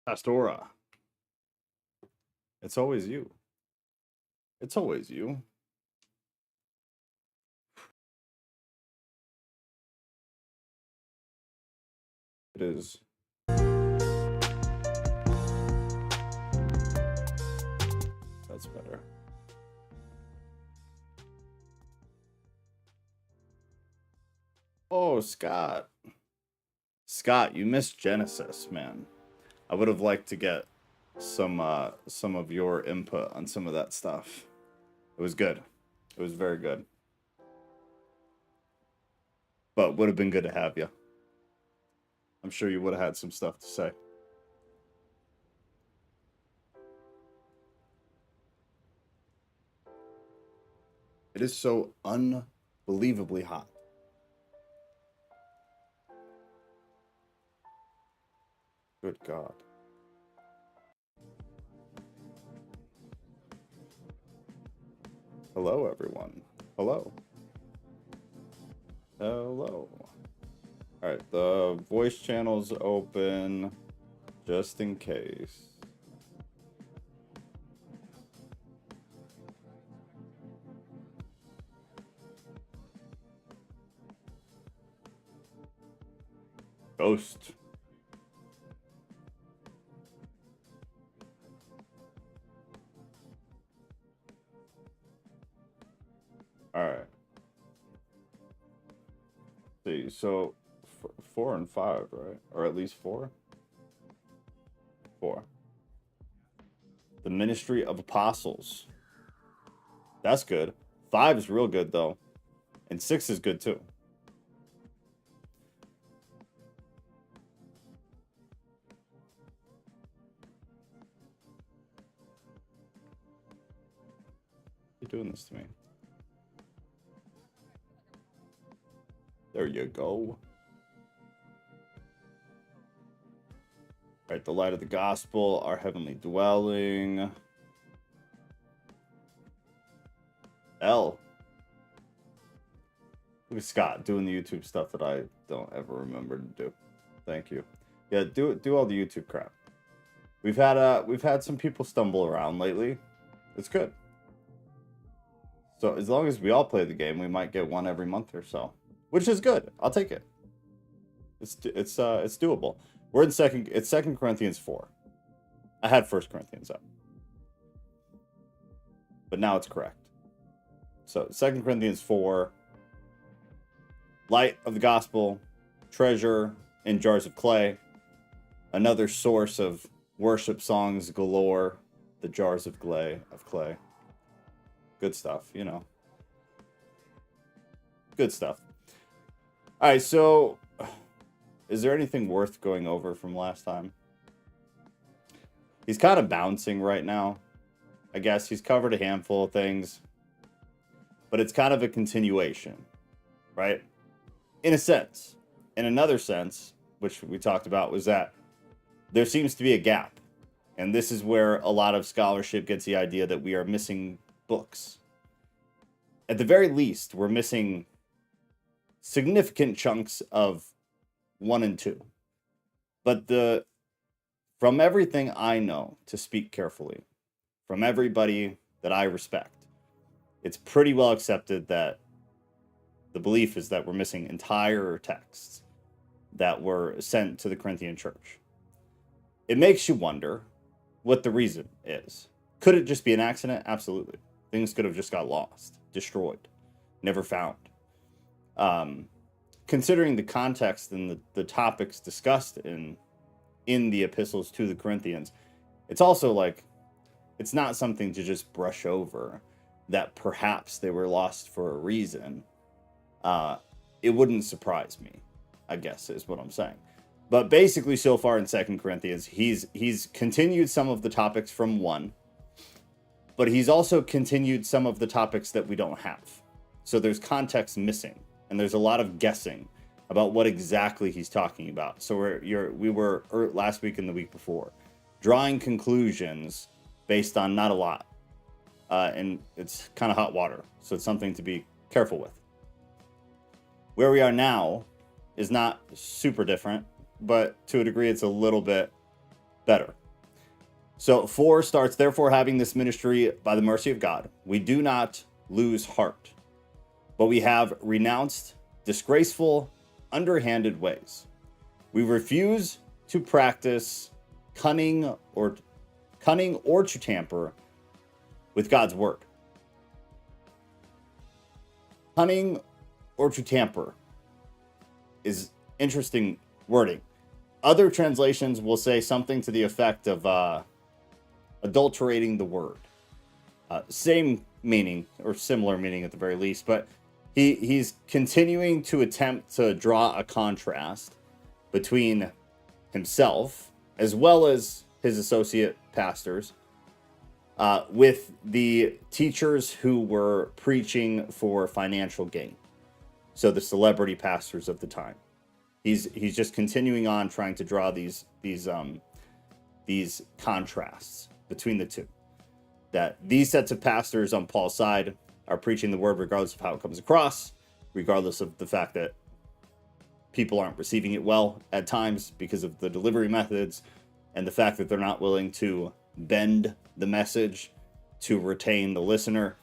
Pastora. It's always you. It's always you. It is. That's better. Oh, Scott. Scott, you missed Genesis, man. I would have liked to get some of your input on some of that stuff. It was good. It was very good. But would have been good to have you. I'm sure you would have had some stuff to say. It is so unbelievably hot. Good God. Hello, everyone. Hello. Hello. All right, the voice channel's open just in case. Ghost. All right. See, so 4 and 5, right? Or at least 4? 4. The Ministry of Apostles. That's good. 5 is real good, though. And 6 is good, too. You're doing this to me. There you go. All right, the light of the gospel, our heavenly dwelling. L. Look at Scott doing the YouTube stuff that I don't ever remember to do. Thank you. Yeah, do all the YouTube crap. We've had some people stumble around lately. It's good. So as long as we all play the game, we might get one every month or so, which is good. I'll take it. It's doable. We're in it's 2 Corinthians 4. I had 1 Corinthians up, but now it's correct. So 2 Corinthians 4, light of the gospel, treasure in jars of clay, another source of worship songs galore, the jars of clay. Good stuff, you know. Good stuff. All right, so is there anything worth going over from last time? He's kind of bouncing right now. I guess he's covered a handful of things, but it's kind of a continuation, right? In a sense. In another sense, which we talked about, was that there seems to be a gap. And this is where a lot of scholarship gets the idea that we are missing books. At the very least, we're missing significant chunks of 1 and 2. But from everything I know, to speak carefully, from everybody that I respect, it's pretty well accepted that the belief is that we're missing entire texts that were sent to the Corinthian church. It makes you wonder what the reason is. Could it just be an accident? Absolutely. Things could have just got lost, destroyed, never found. Considering the context and the topics discussed in the epistles to the Corinthians, it's also like, it's not something to just brush over, that perhaps they were lost for a reason. It wouldn't surprise me, I guess, is what I'm saying. But basically, so far in 2 Corinthians, he's continued some of the topics from 1, but he's also continued some of the topics that we don't have. So there's context missing, and there's a lot of guessing about what exactly he's talking about. So we were last week and the week before drawing conclusions based on not a lot, and it's kind of hot water. So it's something to be careful with. Where we are now is not super different, but to a degree, it's a little bit better. So 4 starts, therefore, having this ministry by the mercy of God, we do not lose heart, but we have renounced disgraceful, underhanded ways. We refuse to practice cunning or to tamper with God's word. Cunning or to tamper is interesting wording. Other translations will say something to the effect of adulterating the word. Same meaning or similar meaning at the very least, but he's continuing to attempt to draw a contrast between himself as well as his associate pastors with the teachers who were preaching for financial gain. So the celebrity pastors of the time. He's just continuing on trying to draw these contrasts between the two. That these sets of pastors on Paul's side are preaching the word regardless of how it comes across, regardless of the fact that people aren't receiving it well at times because of the delivery methods and the fact that they're not willing to bend the message to retain the listener,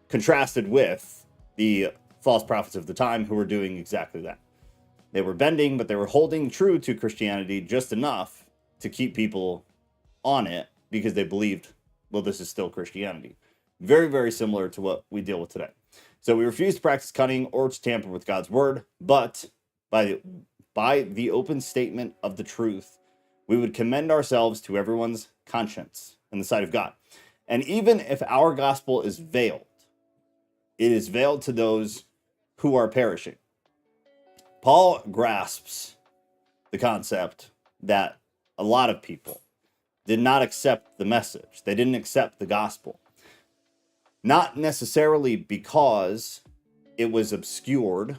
contrasted with the false prophets of the time who were doing exactly that. They were bending, but they were holding true to Christianity just enough to keep people on it because they believed, well, this is still Christianity. Very, very similar to what we deal with today. So we refuse to practice cunning or to tamper with God's word, but by the open statement of the truth, we would commend ourselves to everyone's conscience in the sight of God. And even if our gospel is veiled, it is veiled to those who are perishing. Paul grasps the concept that a lot of people did not accept the message. They didn't accept the gospel. Not necessarily because it was obscured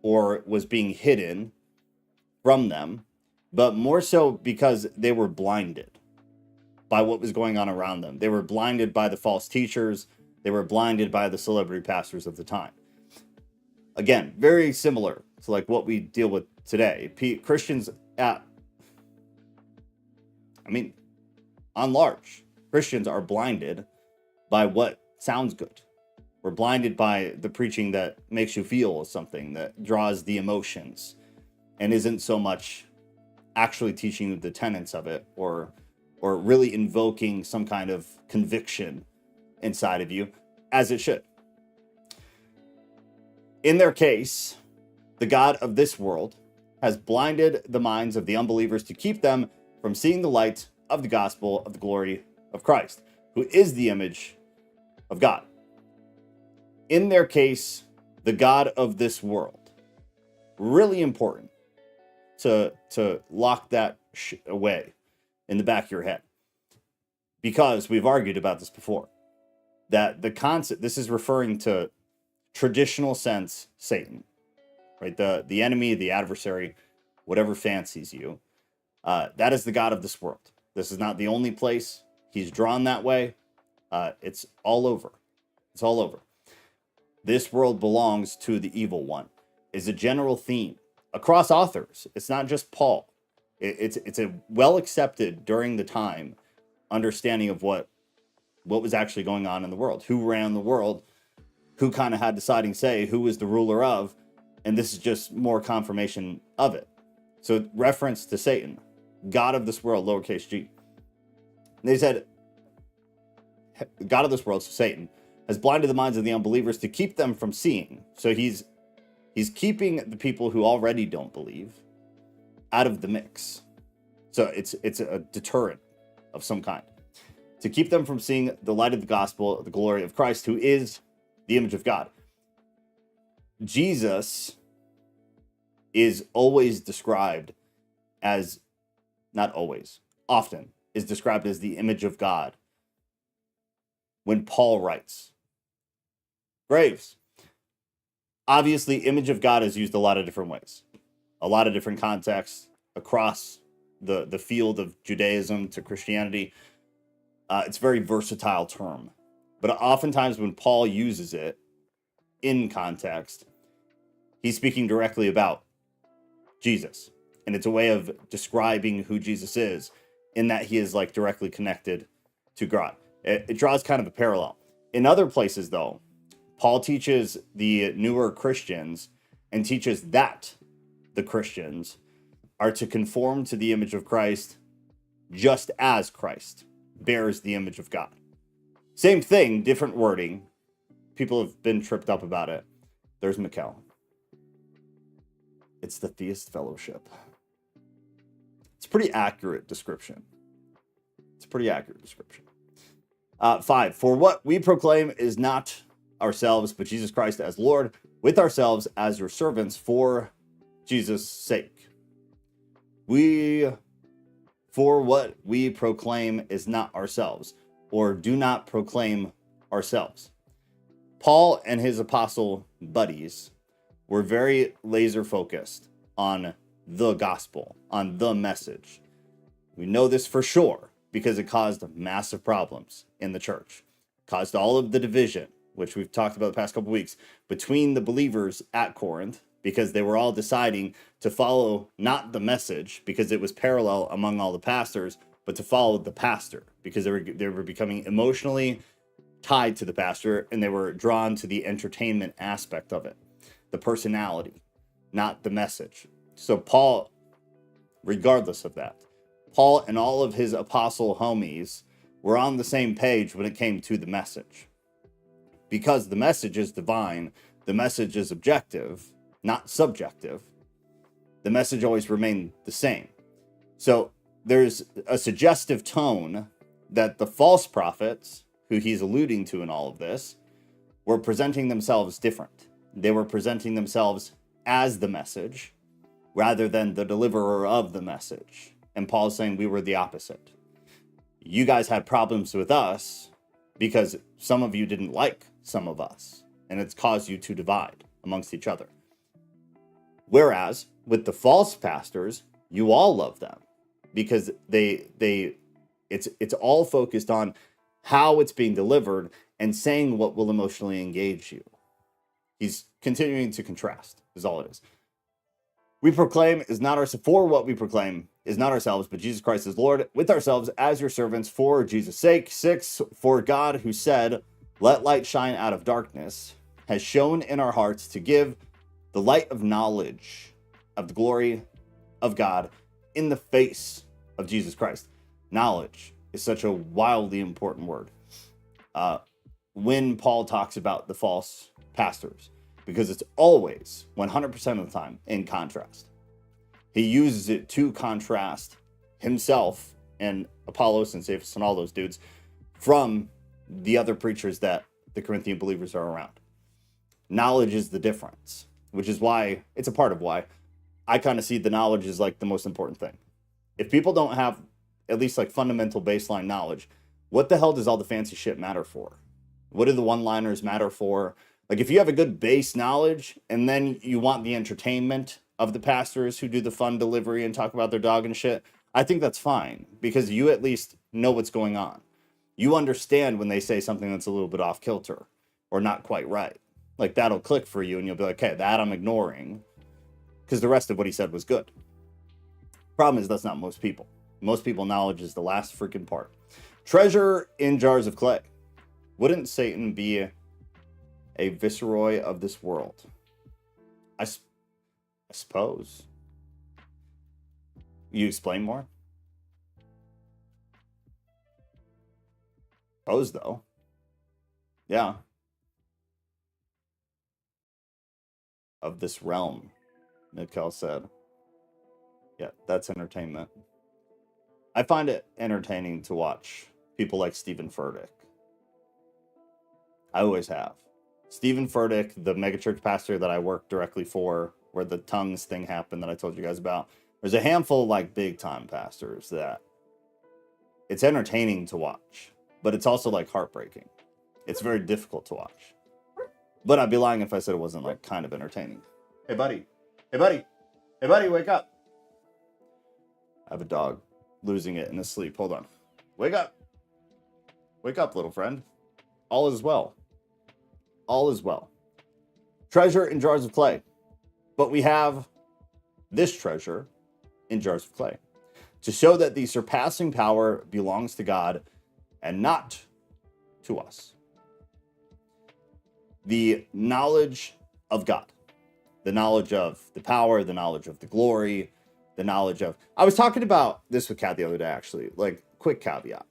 or was being hidden from them, but more so because they were blinded by what was going on around them. They were blinded by the false teachers. They were blinded by the celebrity pastors of the time. Again, very similar to like what we deal with today. Christians on large, Christians are blinded by what sounds good. We're blinded by the preaching that makes you feel something, that draws the emotions, and isn't so much actually teaching you the tenets of it, or really invoking some kind of conviction inside of you, as it should. In their case, the God of this world has blinded the minds of the unbelievers to keep them from seeing the light of the gospel of the glory of Christ, who is the image of God. In their case, the God of this world. Really important to lock that away in the back of your head. Because we've argued about this before. That the concept, this is referring to traditional sense Satan. Right? The enemy, the adversary, whatever fancies you. That is the God of this world. This is not the only place he's drawn that way. It's all over. It's all over. This world belongs to the evil one is a general theme across authors. It's not just Paul. It's a well accepted during the time understanding of what was actually going on in the world, who ran the world, who kind of had deciding say, who was the ruler of, and this is just more confirmation of it. So reference to Satan, God of this world, lowercase g. They said, God of this world, so Satan, has blinded the minds of the unbelievers to keep them from seeing. So he's keeping the people who already don't believe out of the mix. So it's a deterrent of some kind to keep them from seeing the light of the gospel, the glory of Christ, who is the image of God. Jesus is always described as, not always, often is described as the image of God when Paul writes. Graves. Obviously, image of God is used a lot of different ways, a lot of different contexts across the field of Judaism to Christianity. It's a very versatile term, but oftentimes when Paul uses it in context, he's speaking directly about Jesus, and it's a way of describing who Jesus is in that he is like directly connected to God. It draws kind of a parallel. In other places, though, Paul teaches the newer Christians and teaches that the Christians are to conform to the image of Christ just as Christ bears the image of God. Same thing, different wording. People have been tripped up about it. There's Mikkel. It's the Theist Fellowship. It's a pretty accurate description. 5, for what we proclaim is not ourselves, but Jesus Christ as Lord, with ourselves as your servants for Jesus' sake. For what we proclaim is not ourselves, or do not proclaim ourselves. Paul and his apostle buddies were very laser focused on the gospel, on the message. We know this for sure because it caused massive problems in the church. Caused all of the division, which we've talked about the past couple weeks, between the believers at Corinth, because they were all deciding to follow not the message, because it was parallel among all the pastors, but to follow the pastor, because they were becoming emotionally tied to the pastor, and they were drawn to the entertainment aspect of it, the personality, not the message. So Paul, regardless of that, Paul and all of his apostle homies were on the same page when it came to the message. Because the message is divine, the message is objective, not subjective, the message always remained the same. So there's a suggestive tone that the false prophets, who he's alluding to in all of this, were presenting themselves different. They were presenting themselves as the message rather than the deliverer of the message. And Paul's saying we were the opposite. You guys had problems with us because some of you didn't like some of us, and it's caused you to divide amongst each other. Whereas with the false pastors, you all love them because it's all focused on how it's being delivered and saying what will emotionally engage you. He's continuing to contrast, is all it is. We proclaim is not our, for what we proclaim is not ourselves, but Jesus Christ is Lord, with ourselves as your servants for Jesus' sake. 6, for God who said, let light shine out of darkness, has shown in our hearts to give the light of knowledge of the glory of God in the face of Jesus Christ. Knowledge is such a wildly important word. When Paul talks about the false pastors, because it's always 100% of the time in contrast. He uses it to contrast himself and Apollos and Cephas and all those dudes from the other preachers that the Corinthian believers are around. Knowledge is the difference, which is why it's a part of why I kind of see the knowledge as like the most important thing. If people don't have at least like fundamental baseline knowledge, what the hell does all the fancy shit matter for? What do the one-liners matter for? Like if you have a good base knowledge and then you want the entertainment of the pastors who do the fun delivery and talk about their dog and shit, I think that's fine because you at least know what's going on. You understand when they say something that's a little bit off kilter or not quite right. Like that'll click for you and you'll be like, okay, that I'm ignoring because the rest of what he said was good. Problem is that's not most people. Most people knowledge is the last freaking part. Treasure in jars of clay. Wouldn't Satan be a viceroy of this world? I suppose. You explain more? Suppose though. Yeah. Of this realm, Mikkel said. Yeah, that's entertainment. I find it entertaining to watch people like Stephen Furtick. I always have. Stephen Furtick, the megachurch pastor that I work directly for, where the tongues thing happened that I told you guys about. There's a handful of like big time pastors that it's entertaining to watch, but it's also like heartbreaking. It's very difficult to watch. But I'd be lying if I said it wasn't like kind of entertaining. Hey buddy. Hey buddy. Hey buddy, wake up. I have a dog losing it in his sleep. Hold on. Wake up. Wake up, little friend. All is well. All is well. Treasure in jars of clay. But we have this treasure in jars of clay. to show that the surpassing power belongs to God and not to us. The knowledge of God, the knowledge of the power, the knowledge of the glory, the knowledge of... I was talking about this with Kat the other day, actually. Like, quick caveat.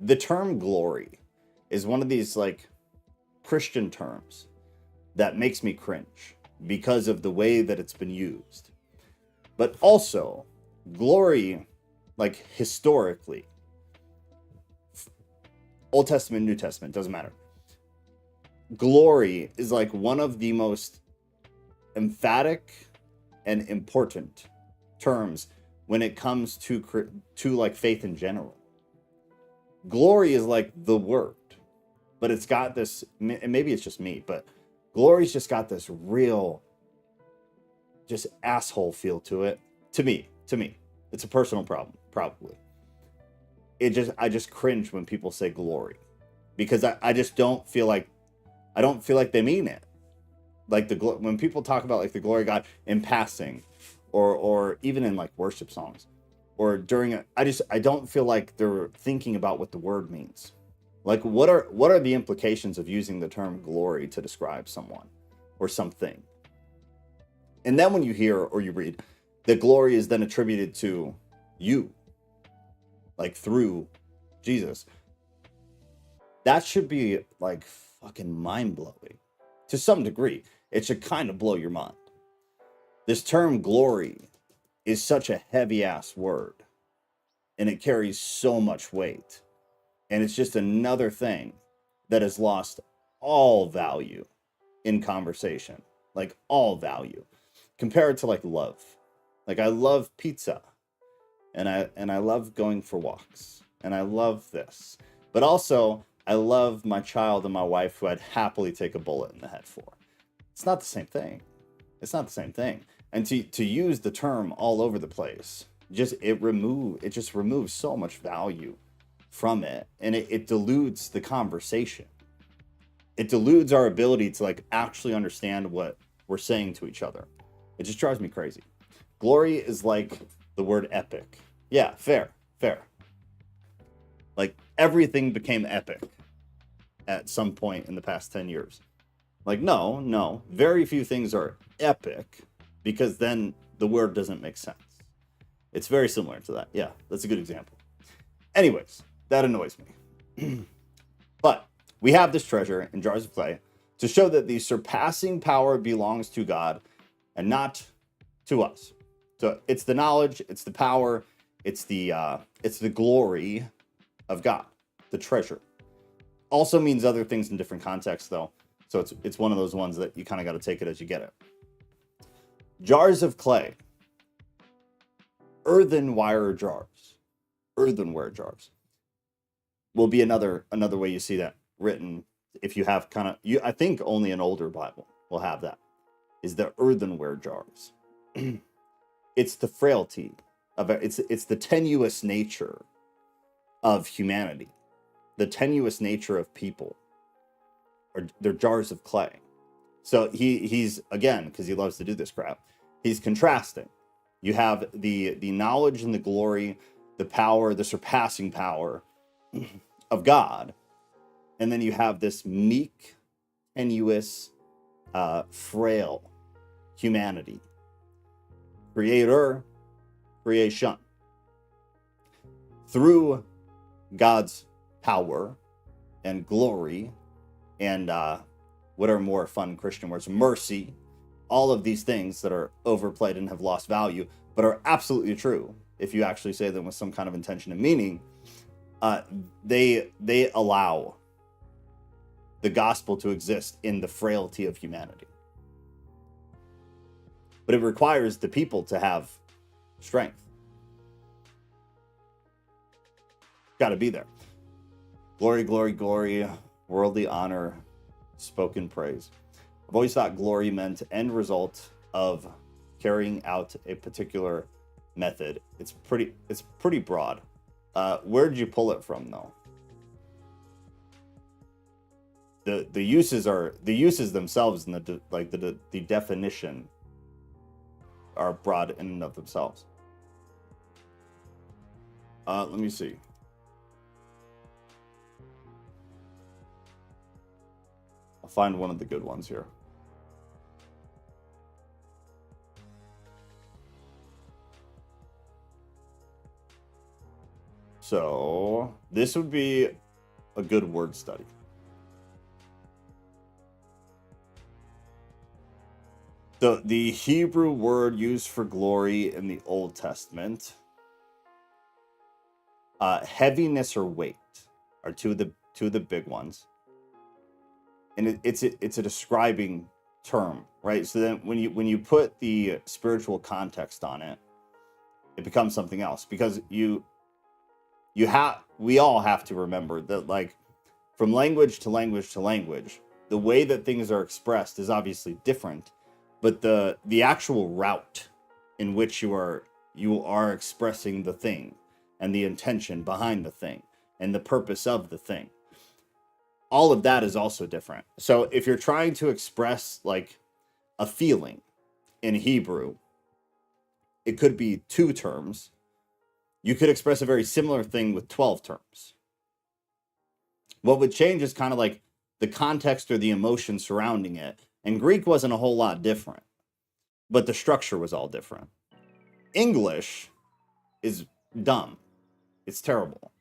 The term glory is one of these, like, Christian terms that makes me cringe because of the way that it's been used. But also, glory, like, historically, Old Testament, New Testament, doesn't matter. Glory is like one of the most emphatic and important terms when it comes to like faith in general. Glory is like the word, but it's got this, and maybe it's just me, but glory's just got this real just asshole feel to it. To me, it's a personal problem, probably. I just cringe when people say glory, because I just don't feel like they mean it. Like when people talk about like the glory of God in passing, or even in like worship songs, or during I don't feel like they're thinking about what the word means. Like what are the implications of using the term glory to describe someone or something? And then when you hear or you read that glory is then attributed to you, like through Jesus, that should be like fucking mind-blowing to some degree. It should kind of blow your mind. This term glory is such a heavy ass word, and it carries so much weight, and it's just another thing that has lost all value in conversation, like all value. Compare it to like love. Like I love pizza, and I love going for walks, and I love this, but also I love my child and my wife, who I'd happily take a bullet in the head for. It's not the same thing. It's not the same thing. And to use the term all over the place, it just removes so much value from it, and it dilutes the conversation. It dilutes our ability to like actually understand what we're saying to each other. It just drives me crazy. Glory is like the word epic. Yeah, fair. Like everything became epic at some point in the past 10 years. Like, no, very few things are epic, because then the word doesn't make sense. It's very similar to that. Yeah, that's a good example. Anyways, that annoys me. But we have this treasure in jars of clay to show that the surpassing power belongs to God and not to us. So it's the knowledge, it's the power, it's the glory of God, the treasure. Also means other things in different contexts, though. So it's one of those ones that you kind of got to take it as you get it. Jars of clay. Earthenware jars will be another way you see that written. If you have I think only an older Bible will have that, is the earthenware jars. It's the frailty of it. It's the tenuous nature of humanity, the tenuous nature of people, or they're jars of clay. So he's again, because he loves to do this crap, he's contrasting. You have the knowledge and the glory, the power, the surpassing power of God, and then you have this meek, tenuous, frail humanity. Creator, creation. Through God's power and glory and what are more fun Christian words? Mercy. All of these things that are overplayed and have lost value, but are absolutely true if you actually say them with some kind of intention and meaning. They allow the gospel to exist in the frailty of humanity. But it requires the people to have strength. Got to be there. Glory, glory, glory, worldly honor, spoken praise. I've always thought glory meant end result of carrying out a particular method. It's pretty broad. Where did you pull it from, though? The uses themselves and the definition are broad in and of themselves. Let me see. I'll find one of the good ones here. So this would be a good word study. The Hebrew word used for glory in the Old Testament, heaviness or weight are two of the big ones, and it's a describing term, right? So then when you put the spiritual context on it, it becomes something else, because we all have to remember that, like, from language to language to language, the way that things are expressed is obviously different, but the actual route in which you are expressing the thing and the intention behind the thing and the purpose of the thing, all of that is also different. So if you're trying to express like a feeling in Hebrew, it could be 2 terms. You could express a very similar thing with 12 terms. What would change is kind of like the context or the emotion surrounding it. And Greek wasn't a whole lot different, but the structure was all different. English is dumb. It's terrible.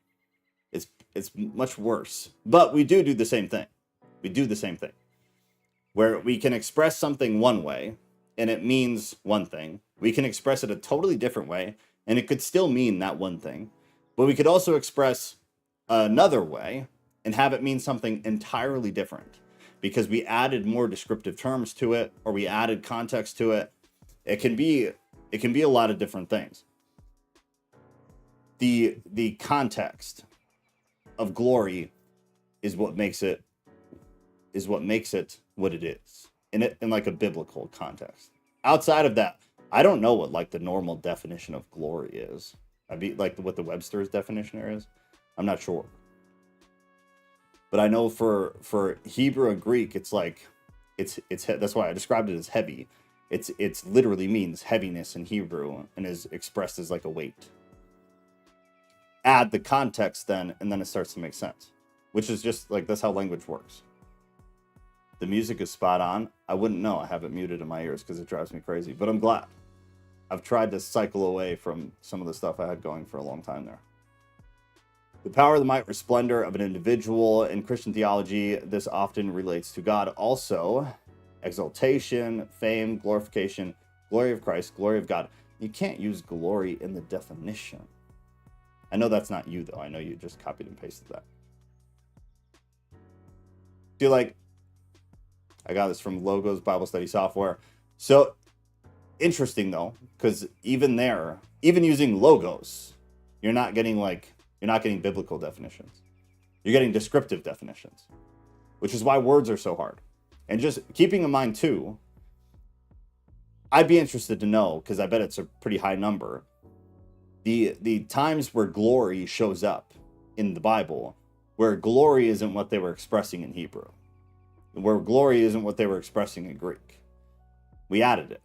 It's much worse. But we do the same thing. We do the same thing. Where we can express something one way and it means one thing. We can express it a totally different way and it could still mean that one thing. But we could also express another way and have it mean something entirely different, because we added more descriptive terms to it, or we added context to it. It can be a lot of different things. The context of glory is what makes it what it is in like a biblical context. Outside of that, I don't know what like the normal definition of glory is. I'd be like what the Webster's definition is. I'm not sure. But I know for Hebrew and Greek, it's like it's that's why I described it as heavy. It's literally means heaviness in Hebrew and is expressed as like a weight. Add the context then, and then it starts to make sense, which is just like that's how language works. The music is spot on. I wouldn't know. I have it muted in my ears because it drives me crazy, but I'm glad. I've tried to cycle away from some of the stuff I had going for a long time there. The power, the might, or splendor of an individual in Christian theology, this often relates to God. Also, exaltation, fame, glorification, glory of Christ, glory of God. You can't use glory in the definition. I know that's not you, though. I know you just copied and pasted that. Feel like I got this from Logos Bible Study Software. So interesting, though, because even using logos, you're not getting biblical definitions. You're getting descriptive definitions, which is why words are so hard. And just keeping in mind, too, I'd be interested to know, because I bet it's a pretty high number, the times where glory shows up in the Bible, where glory isn't what they were expressing in Hebrew, where glory isn't what they were expressing in Greek. We added it.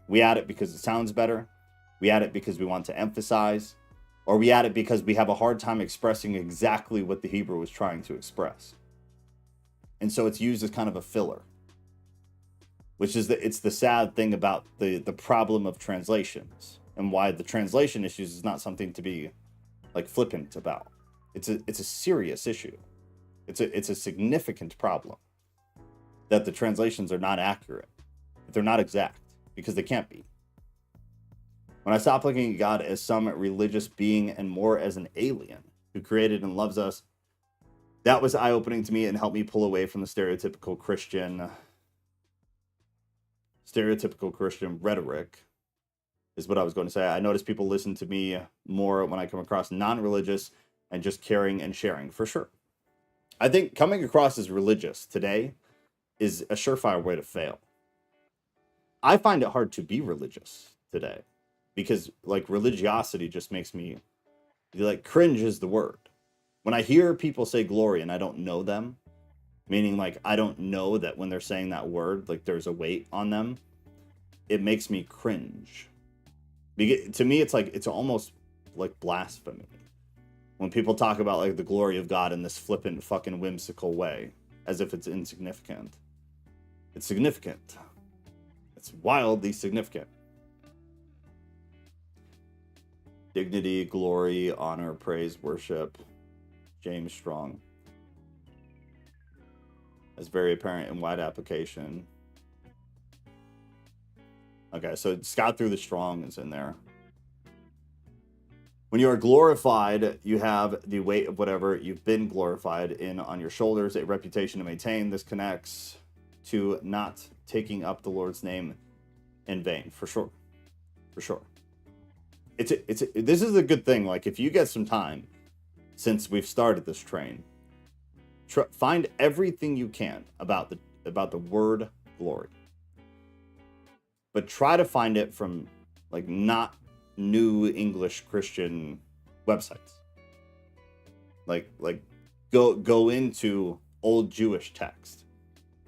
We add it because it sounds better. We add it because we want to emphasize. Or we add it because we have a hard time expressing exactly what the Hebrew was trying to express. And so it's used as kind of a filler. Which is it's the sad thing about the problem of translations, and why the translation issues is not something to be like flippant about. It's a serious issue. It's a significant problem that the translations are not accurate. They're not exact, because they can't be. When I stopped looking at God as some religious being and more as an alien who created and loves us, that was eye-opening to me and helped me pull away from the stereotypical Christian rhetoric, is what I was going to say. I notice people listen to me more when I come across non-religious and just caring and sharing, for sure. I think coming across as religious today is a surefire way to fail. I find it hard to be religious today because like religiosity just makes me like cringe is the word. When I hear people say glory and I don't know them, meaning like I don't know that when they're saying that word, like there's a weight on them, it makes me cringe. To me, it's like it's almost like blasphemy. When people talk about like the glory of God in this flippant fucking whimsical way, as if it's insignificant. It's significant. It's wildly significant. Dignity, glory, honor, praise, worship. James Strong. That's very apparent in wide application. Okay, so Scott through the Strong is in there. When you are glorified, you have the weight of whatever you've been glorified in on your shoulders, a reputation to maintain. This connects to not taking up the Lord's name in vain, for sure. For sure. This is a good thing. Like, if you get some time since we've started this train, find everything you can about the word glory. But try to find it from, like, not New English Christian websites. Like go into old Jewish text.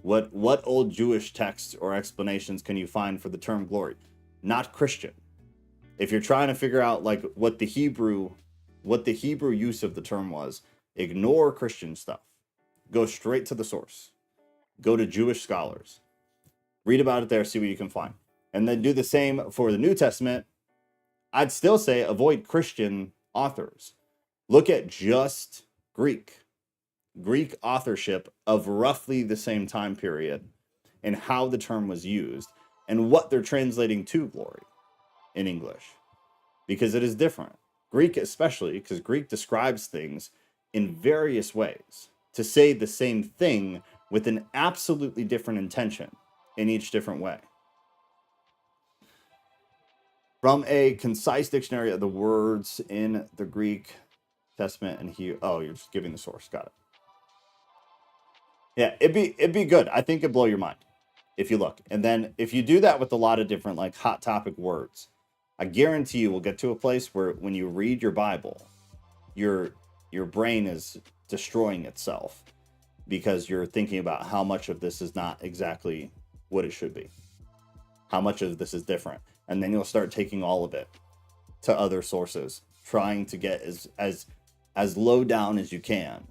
What old Jewish texts or explanations can you find for the term glory? Not Christian. If you're trying to figure out like what the Hebrew use of the term was, ignore Christian stuff. Go straight to the source. Go to Jewish scholars. Read about it there, see what you can find. And then do the same for the New Testament. I'd still say avoid Christian authors. Look at just Greek authorship of roughly the same time period and how the term was used and what they're translating to glory in English. Because it is different. Greek especially, because Greek describes things in various ways to say the same thing with an absolutely different intention in each different way. From a concise dictionary of the words in the Greek Testament and you're just giving the source. Got it. Yeah, it'd be good. I think it'd blow your mind if you look. And then if you do that with a lot of different like hot topic words, I guarantee you will get to a place where when you read your Bible, your brain is destroying itself because you're thinking about how much of this is not exactly what it should be. How much of this is different. And then you'll start taking all of it to other sources, trying to get as low down as you can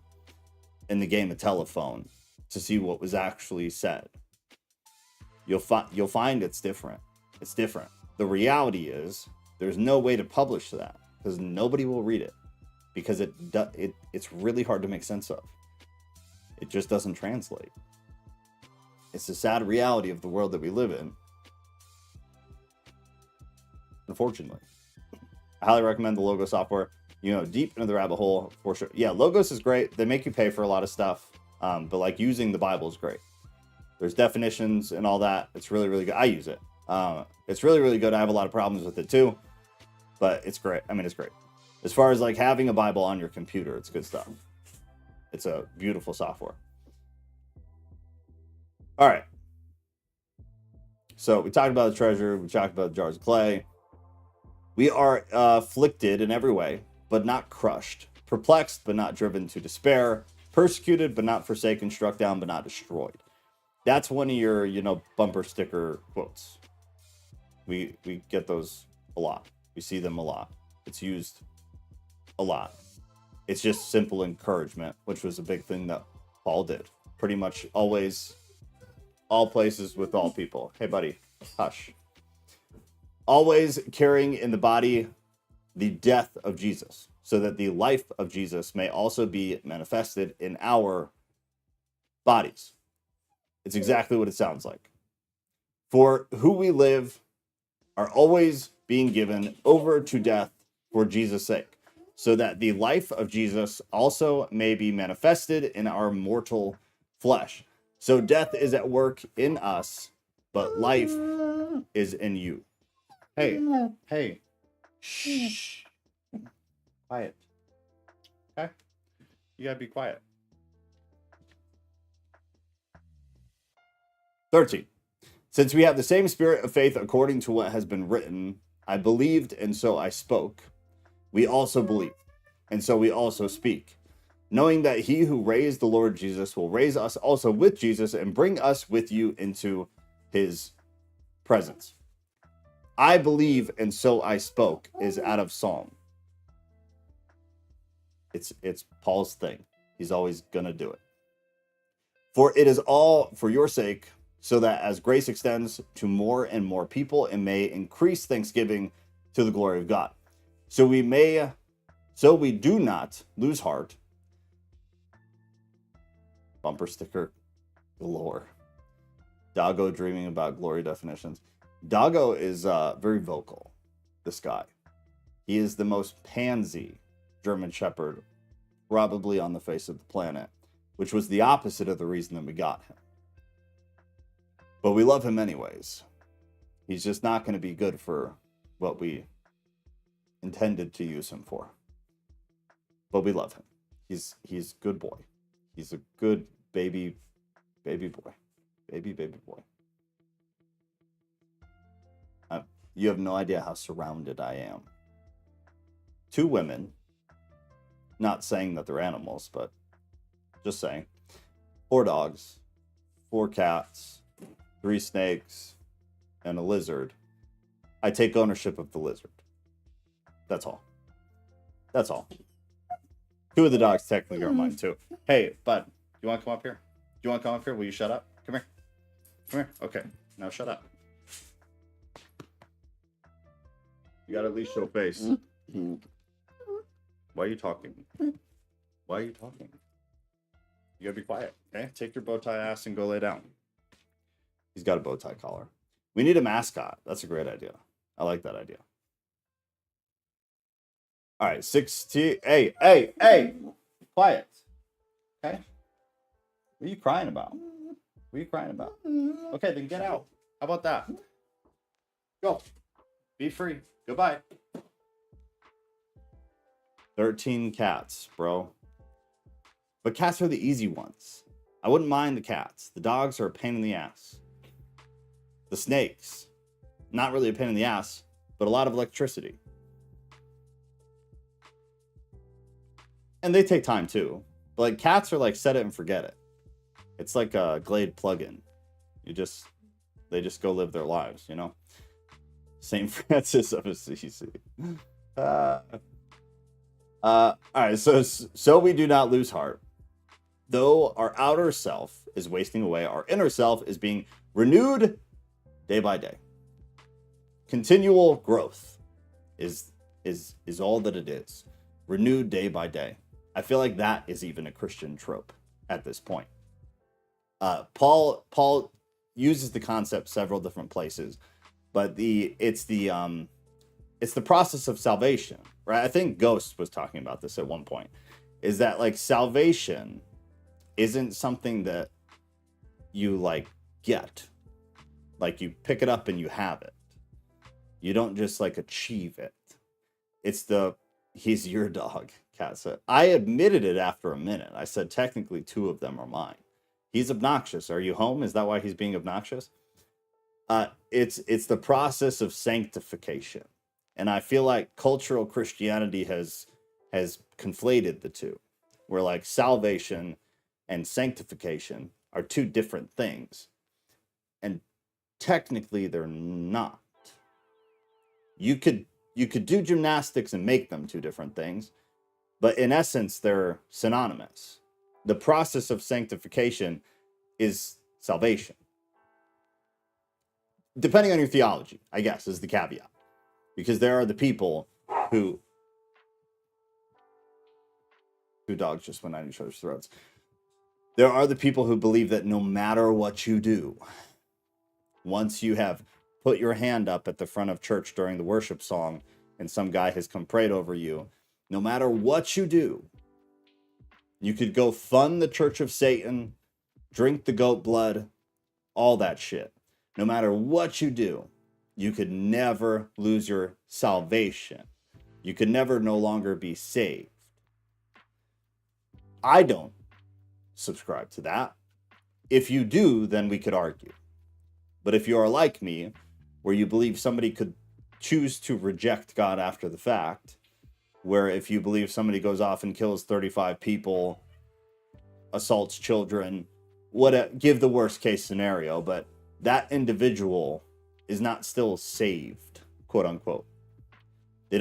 in the game of telephone to see what was actually said. You'll find it's different. It's different. The reality is there's no way to publish that because nobody will read it because it's really hard to make sense of. It just doesn't translate. It's the sad reality of the world that we live in. Unfortunately, I highly recommend the Logos software. Deep into the rabbit hole for sure. Yeah, Logos is great. They make you pay for a lot of stuff, but like using the Bible is great. There's definitions and all that. It's really, really good. I use it. It's really, really good. I have a lot of problems with it too, but it's great. I mean, it's great. As far as like having a Bible on your computer, it's good stuff. It's a beautiful software. All right. So we talked about the treasure. We talked about the jars of clay. We are afflicted in every way, but not crushed. Perplexed, but not driven to despair. Persecuted, but not forsaken. Struck down, but not destroyed. That's one of your, bumper sticker quotes. We get those a lot. We see them a lot. It's used a lot. It's just simple encouragement, which was a big thing that Paul did. Pretty much always, all places with all people. Hey, buddy, hush. Always carrying in the body the death of Jesus, so that the life of Jesus may also be manifested in our bodies. It's exactly what it sounds like. For who we live are always being given over to death for Jesus' sake, so that the life of Jesus also may be manifested in our mortal flesh. So death is at work in us, but life is in you. Hey, shh, quiet. Okay, you gotta be quiet. 13. Since we have the same spirit of faith according to what has been written, I believed and so I spoke. We also believe, and so we also speak, knowing that he who raised the Lord Jesus will raise us also with Jesus and bring us with you into his presence. I believe and so I spoke is out of Psalm. It's Paul's thing. He's always gonna do it. For it is all for your sake, so that as grace extends to more and more people, it may increase thanksgiving to the glory of God. So we do not lose heart. Bumper sticker galore. Doggo dreaming about glory definitions. Doggo is very vocal, this guy. He is the most pansy German Shepherd probably on the face of the planet, which was the opposite of the reason that we got him. But we love him anyways. He's just not going to be good for what we intended to use him for. But we love him. He's a good boy. He's a good baby boy. Baby boy. You have no idea how surrounded I am. 2 women, not saying that they're animals, but just saying. 4 dogs, 4 cats, 3 snakes, and a lizard. I take ownership of the lizard. That's all. That's all. 2 of the dogs technically are mine too. Hey, bud, you want to come up here? Do you want to come up here? Will you shut up? Come here. Come here. Okay, now shut up. You gotta at least show face. Why are you talking? Why are you talking? You gotta be quiet, okay? Take your bow tie ass and go lay down. He's got a bow tie collar. We need a mascot. That's a great idea. I like that idea. All right, 16. Hey. Quiet. Okay? What are you crying about? What are you crying about? Okay, then get out. How about that? Go. Be free. Goodbye. 13 cats, bro. But cats are the easy ones. I wouldn't mind the cats. The dogs are a pain in the ass. The snakes, not really a pain in the ass, but a lot of electricity. And they take time too. But like cats are like set it and forget it. It's like a Glade plugin. They just go live their lives, you know? St. Francis of Assisi. All right, so we do not lose heart. Though our outer self is wasting away, our inner self is being renewed day by day. Continual growth is all that it is. Renewed day by day. I feel like that is even a Christian trope at this point. Paul uses the concept several different places, but it's the process of salvation, right? I think Ghost was talking about this at one point. Is that like salvation isn't something that you like get, like you pick it up and you have it. You don't just like achieve it. He's your dog, Kat said. I admitted it after a minute. I said technically 2 of them are mine. He's obnoxious. Are you home? Is that why he's being obnoxious? It's the process of sanctification. And I feel like cultural Christianity has conflated the two, where like salvation and sanctification are 2 different things. And technically they're not. You could do gymnastics and make them 2 different things, but in essence they're synonymous. The process of sanctification is salvation. Depending on your theology, I guess, is the caveat. Because there are the people who dogs just went on each other's throats. There are the people who believe that no matter what you do, once you have put your hand up at the front of church during the worship song and some guy has come prayed over you, no matter what you do, you could go fund the Church of Satan, drink the goat blood, all that shit. No matter what you do, you could never lose your salvation. You could never no longer be saved. I don't subscribe to that. If you do, then we could argue. But if you are like me, where you believe somebody could choose to reject God after the fact, where if you believe somebody goes off and kills 35 people, assaults children, give the worst case scenario, but that individual is not still saved, quote unquote. They're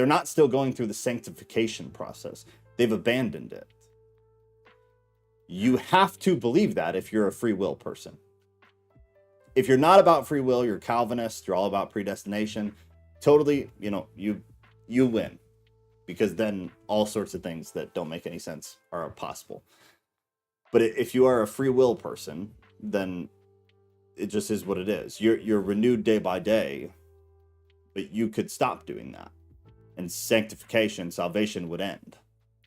not still going through the sanctification process. They've abandoned it. You have to believe that if you're a free will person. If you're not about free will, you're Calvinist, you're all about predestination, totally, you win. Because then all sorts of things that don't make any sense are possible. But if you are a free will person, then it just is what it is. You're renewed day by day, but you could stop doing that. And sanctification, salvation would end.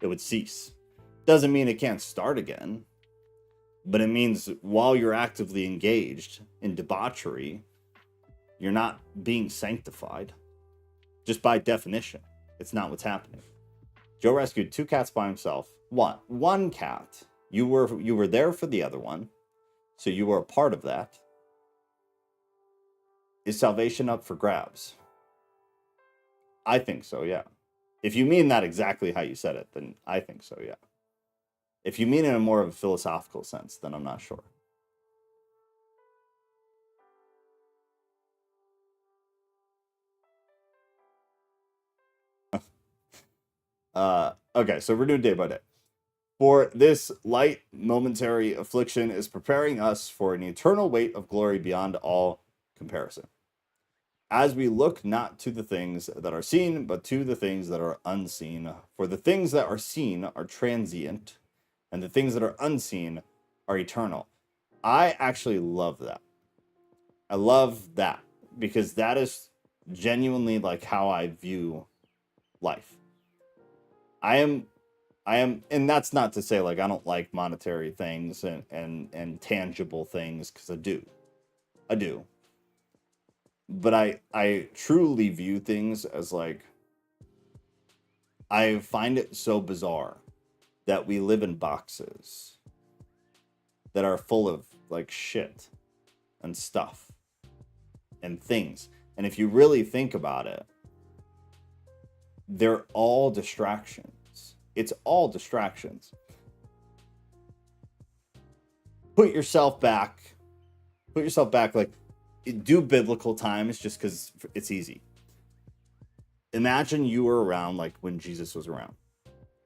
It would cease. Doesn't mean it can't start again, but it means while you're actively engaged in debauchery, you're not being sanctified. Just by definition, it's not what's happening. Joe rescued 2 cats by himself. One cat. You were there for the other one, so you were a part of that. Is salvation up for grabs? I think so, yeah. If you mean that exactly how you said it, then I think so, yeah. If you mean it in more of a philosophical sense, then I'm not sure. Okay, so renewed day by day. For this light momentary affliction is preparing us for an eternal weight of glory beyond all comparison. As we look not to the things that are seen, but to the things that are unseen. For the things that are seen are transient, and the things that are unseen are eternal. I actually love that. I love that because that is genuinely like how I view life. I am, and that's not to say like I don't like monetary things and tangible things, because I do. But I truly view things as like, I find it so bizarre that we live in boxes that are full of like shit and stuff and things. And if you really think about it, they're all distractions. It's all distractions. Put yourself back, like, do biblical times just because it's easy. Imagine you were around like when Jesus was around,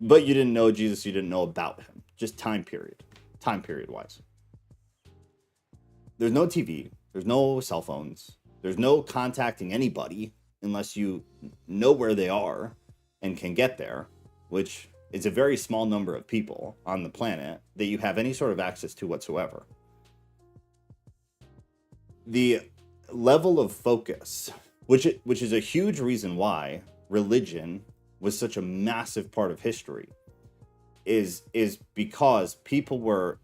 but you didn't know Jesus, you didn't know about him, just time period wise. There's no TV, there's no cell phones, there's no contacting anybody unless you know where they are and can get there, which is a very small number of people on the planet that you have any sort of access to whatsoever. The level of focus, which is a huge reason why religion was such a massive part of history, is because people were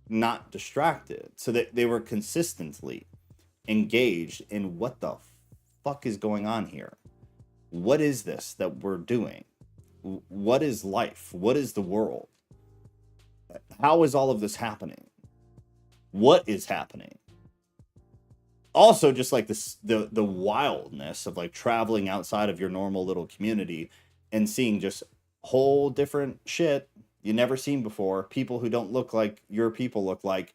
not distracted, so that they were consistently engaged in what the fuck is going on here. What is this that we're doing? What is life? What is the world? How is all of this happening? What is happening? Also, just like this, the wildness of like traveling outside of your normal little community and seeing just whole different shit you never seen before, people who don't look like your people look like.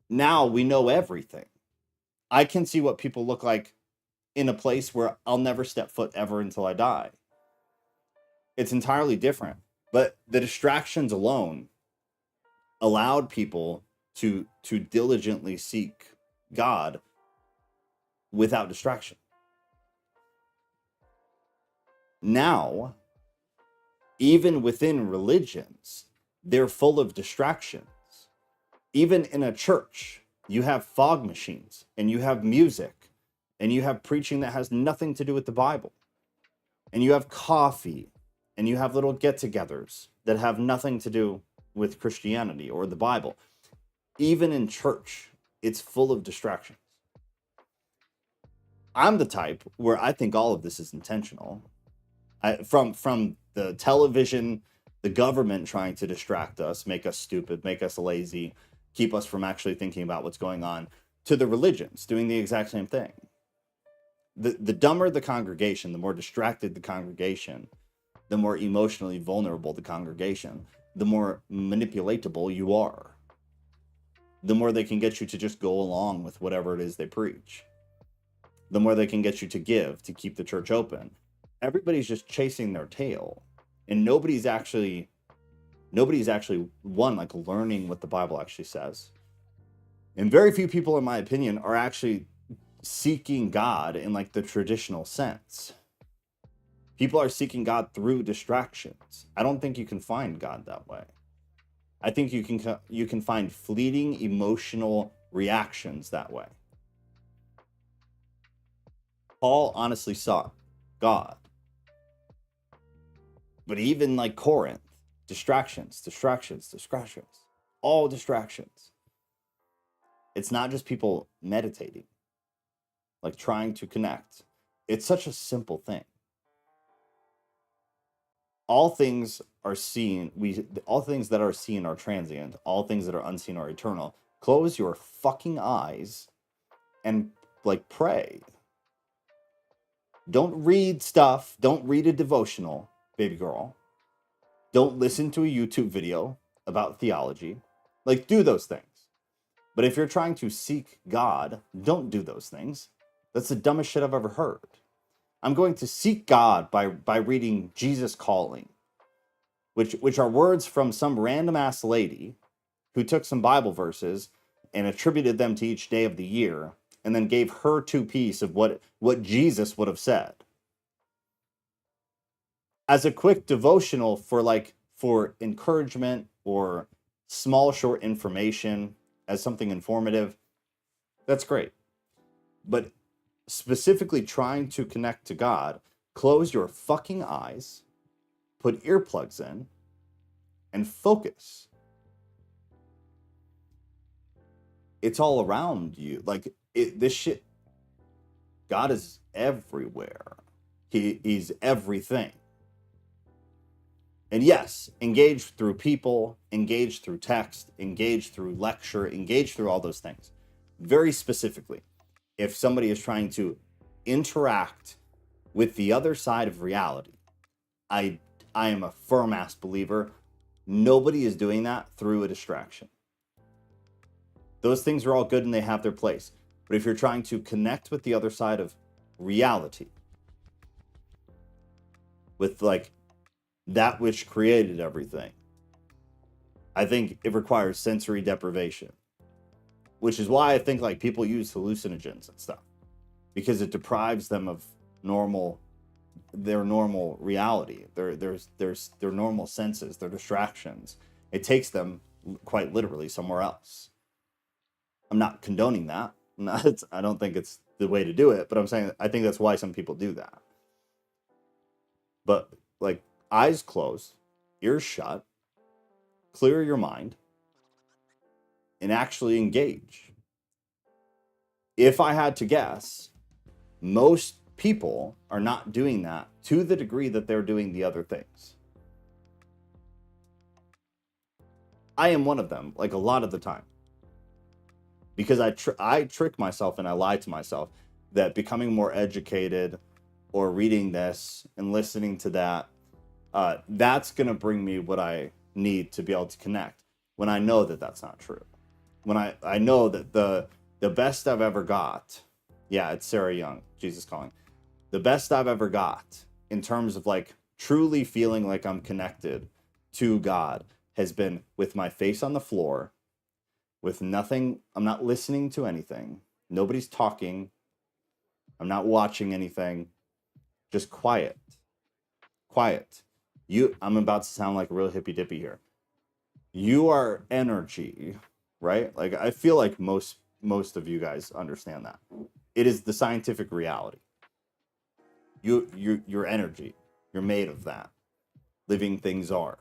Now we know everything. I can see what people look like in a place where I'll never step foot ever until I die. It's entirely different. But the distractions alone allowed people to diligently seek God without distraction. Now, even within religions, they're full of distractions. Even in a church, you have fog machines, and you have music, and you have preaching that has nothing to do with the Bible, and you have coffee, and you have little get-togethers that have nothing to do with Christianity or the Bible. Even in church, it's full of distractions. I'm the type where I think all of this is intentional. From the television, the government trying to distract us, make us stupid, make us lazy, keep us from actually thinking about what's going on, to the religions doing the exact same thing. The dumber the congregation, the more distracted the congregation, the more emotionally vulnerable the congregation, the more manipulatable you are. The more they can get you to just go along with whatever it is they preach. The more they can get you to give to keep the church open. Everybody's just chasing their tail And nobody's actually one, like, learning what the Bible actually says. And very few people, in my opinion, are actually seeking God in like the traditional sense. People are seeking God through distractions. I don't think you can find God that way. I think you can find fleeting emotional reactions that way. Paul honestly sought God. But even like Corinth, distractions, all distractions. It's not just people meditating, like trying to connect. It's such a simple thing. All things are seen. All things that are seen are transient. All things that are unseen are eternal. Close your fucking eyes and like pray. Don't read stuff. Don't read a devotional, baby girl. Don't listen to a YouTube video about theology. Like, do those things. But if you're trying to seek God, don't do those things. That's the dumbest shit I've ever heard. I'm going to seek God by reading Jesus Calling, which are words from some random ass lady who took some Bible verses and attributed them to each day of the year and then gave her 2 pieces of what Jesus would have said. As a quick devotional for encouragement or small short information as something informative, that's great. But specifically trying to connect to God, close your fucking eyes, put earplugs in, and focus. It's all around you. Like, this shit, God is everywhere. He's everything. And yes, engage through people, engage through text, engage through lecture, engage through all those things. Very specifically, if somebody is trying to interact with the other side of reality, I am a firm ass believer. Nobody is doing that through a distraction. Those things are all good and they have their place. But if you're trying to connect with the other side of reality, with like that which created everything, I think it requires sensory deprivation, which is why I think like people use hallucinogens and stuff, because it deprives them of their normal reality, their normal senses, their distractions. It takes them quite literally somewhere else. I'm not condoning that. I don't think it's the way to do it, but I'm saying I think that's why some people do that. But like, eyes closed, ears shut, clear your mind, and actually engage. If I had to guess, most people are not doing that to the degree that they're doing the other things. I am one of them, like a lot of the time. Because I trick myself and I lie to myself that becoming more educated or reading this and listening to that, that's going to bring me what I need to be able to connect, when I know that that's not true. When I know that the best I've ever got, yeah, it's Sarah Young, Jesus Calling. The best I've ever got in terms of like truly feeling like I'm connected to God has been with my face on the floor, with nothing. I'm not listening to anything. Nobody's talking. I'm not watching anything. Just quiet. Quiet. I'm about to sound like a real hippy dippy here. You are energy, right? Like, I feel like most of you guys understand that. It is the scientific reality. You're energy. You're made of that. Living things are.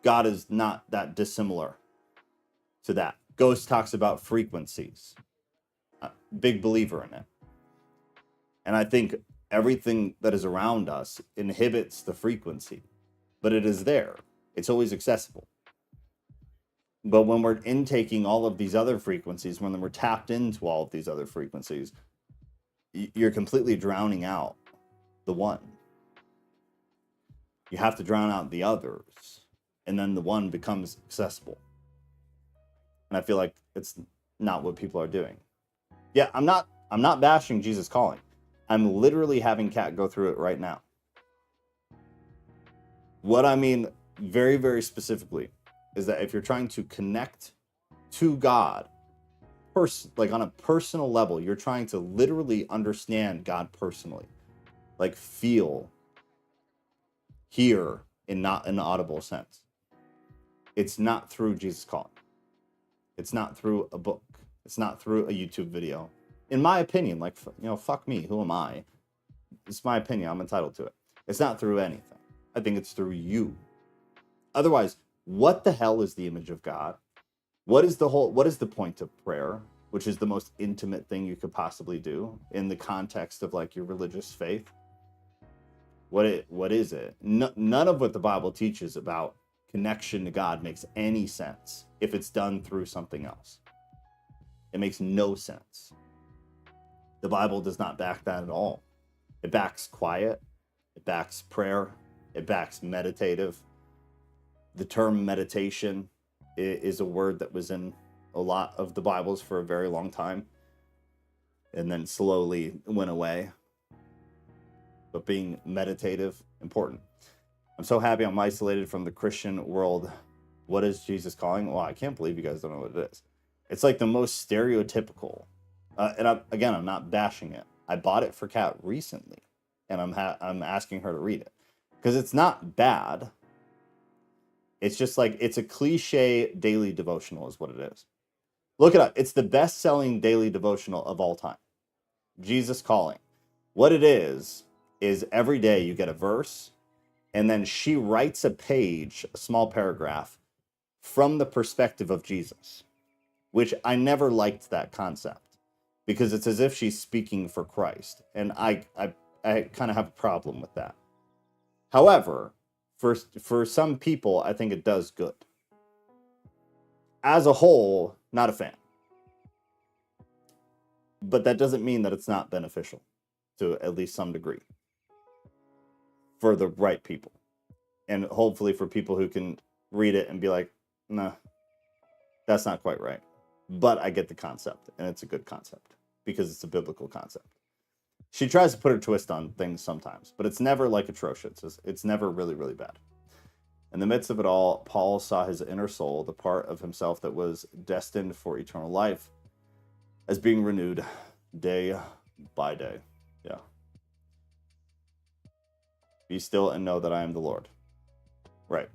God is not that dissimilar to that. Ghost talks about frequencies. Big believer in it. And I think everything that is around us inhibits the frequency, but it is there. It's always accessible. But when we're intaking all of these other frequencies, when we're tapped into all of these other frequencies, you're completely drowning out the one. You have to drown out the others, and then the one becomes accessible. And I feel like it's not what people are doing. Yeah, I'm not bashing Jesus Calling. I'm literally having Kat go through it right now. What I mean very, very specifically is that if you're trying to connect to God, like on a personal level, you're trying to literally understand God personally, like feel, hear, in not an audible sense. It's not through Jesus calling. It's not through a book. It's not through a YouTube video. In my opinion, like, fuck me. Who am I? It's my opinion. I'm entitled to it. It's not through anything. I think it's through you. Otherwise, what the hell is the image of God? What is the point of prayer, which is the most intimate thing you could possibly do in the context of like your religious faith? What is it? None of what the Bible teaches about connection to God makes any sense if it's done through something else. It makes no sense. The Bible does not back that at all. It backs quiet. It backs prayer. It backs meditative. The term meditation is a word that was in a lot of the Bibles for a very long time and then slowly went away. But being meditative, important. I'm so happy I'm isolated from the Christian world. What is Jesus calling? Well, I can't believe you guys don't know what it is. It's like the most stereotypical. And I'm not bashing it. I bought it for Kat recently, and I'm asking her to read it because it's not bad. It's just like it's a cliche daily devotional, is what it is. Look it up. It's the best-selling daily devotional of all time. Jesus Calling. What it is every day you get a verse, and then she writes a page, a small paragraph, from the perspective of Jesus, which I never liked that concept because it's as if she's speaking for Christ. And I kind of have a problem with that. However, for some people, I think it does good. As a whole, not a fan. But that doesn't mean that it's not beneficial to at least some degree for the right people. And hopefully for people who can read it and be like, nah, that's not quite right. But I get the concept, and it's a good concept because it's a biblical concept. She tries to put her twist on things sometimes, but it's never like atrocious. It's never really, really bad. In the midst of it all, Paul saw his inner soul, the part of himself that was destined for eternal life, as being renewed day by day. Yeah. Be still and know that I am the Lord. Right.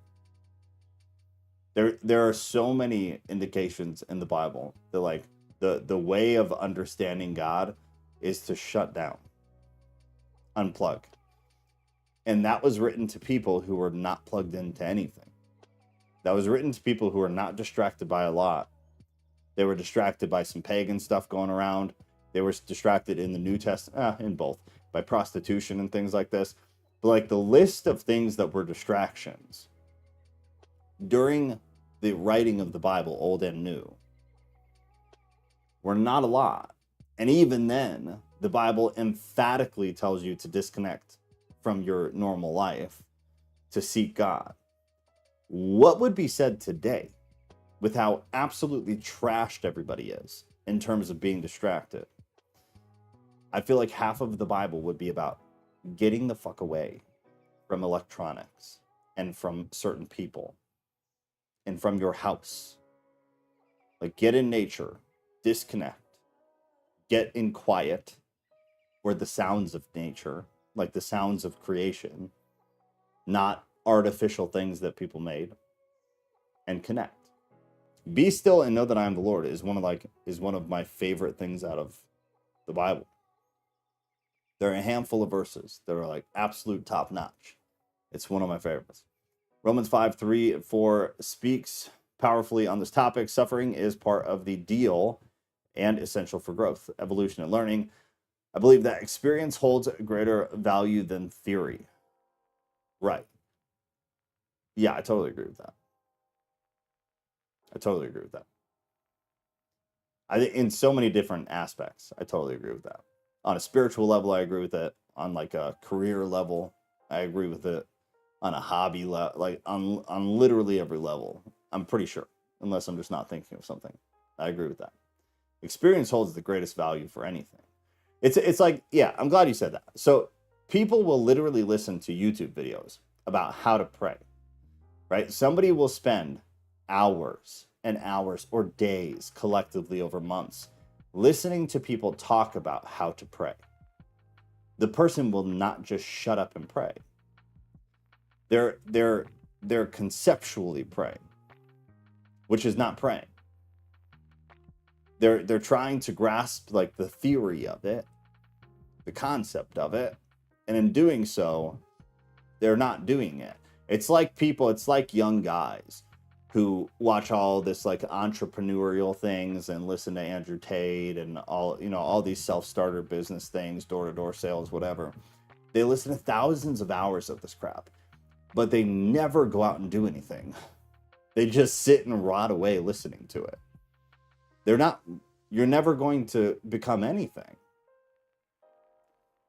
There are so many indications in the Bible that like the way of understanding God is to shut down, unplug. And that was written to people who were not plugged into anything. That was written to people who were not distracted by a lot. They were distracted by some pagan stuff going around. They were distracted in the New Testament, in both, by prostitution and things like this. But like the list of things that were distractions during the writing of the Bible, Old and New, were not a lot. And even then, the Bible emphatically tells you to disconnect from your normal life to seek God. What would be said today with how absolutely trashed everybody is in terms of being distracted? I feel like half of the Bible would be about getting the fuck away from electronics and from certain people and from your house. Like, get in nature, disconnect, get in quiet where the sounds of nature, like the sounds of creation, not artificial things that people made, and connect. Be still and know that I am the Lord is one of my favorite things out of the Bible. There are a handful of verses that are like absolute top notch. It's one of my favorites. Romans 5:3-4 speaks powerfully on this topic. Suffering is part of the deal and essential for growth, evolution, and learning. I believe that experience holds greater value than theory. Right. Yeah, I totally agree with that. I think in so many different aspects, I totally agree with that. On a spiritual level, I agree with it. On like a career level, I agree with it. On a hobby level, like on literally every level, I'm pretty sure, unless I'm just not thinking of something. I agree with that. Experience holds the greatest value for anything. It's like, yeah, I'm glad you said that. So people will literally listen to YouTube videos about how to pray, right? Somebody will spend hours and hours or days collectively over months listening to people talk about how to pray. The person will not just shut up and pray. They're conceptually praying, which is not praying. They're trying to grasp like the theory of it, the concept of it, and in doing so, they're not doing it. It's like young guys who watch all this like entrepreneurial things and listen to Andrew Tate and all these self-starter business things, door-to-door sales, whatever. They listen to thousands of hours of this crap, but they never go out and do anything. They just sit and rot away listening to it. You're never going to become anything.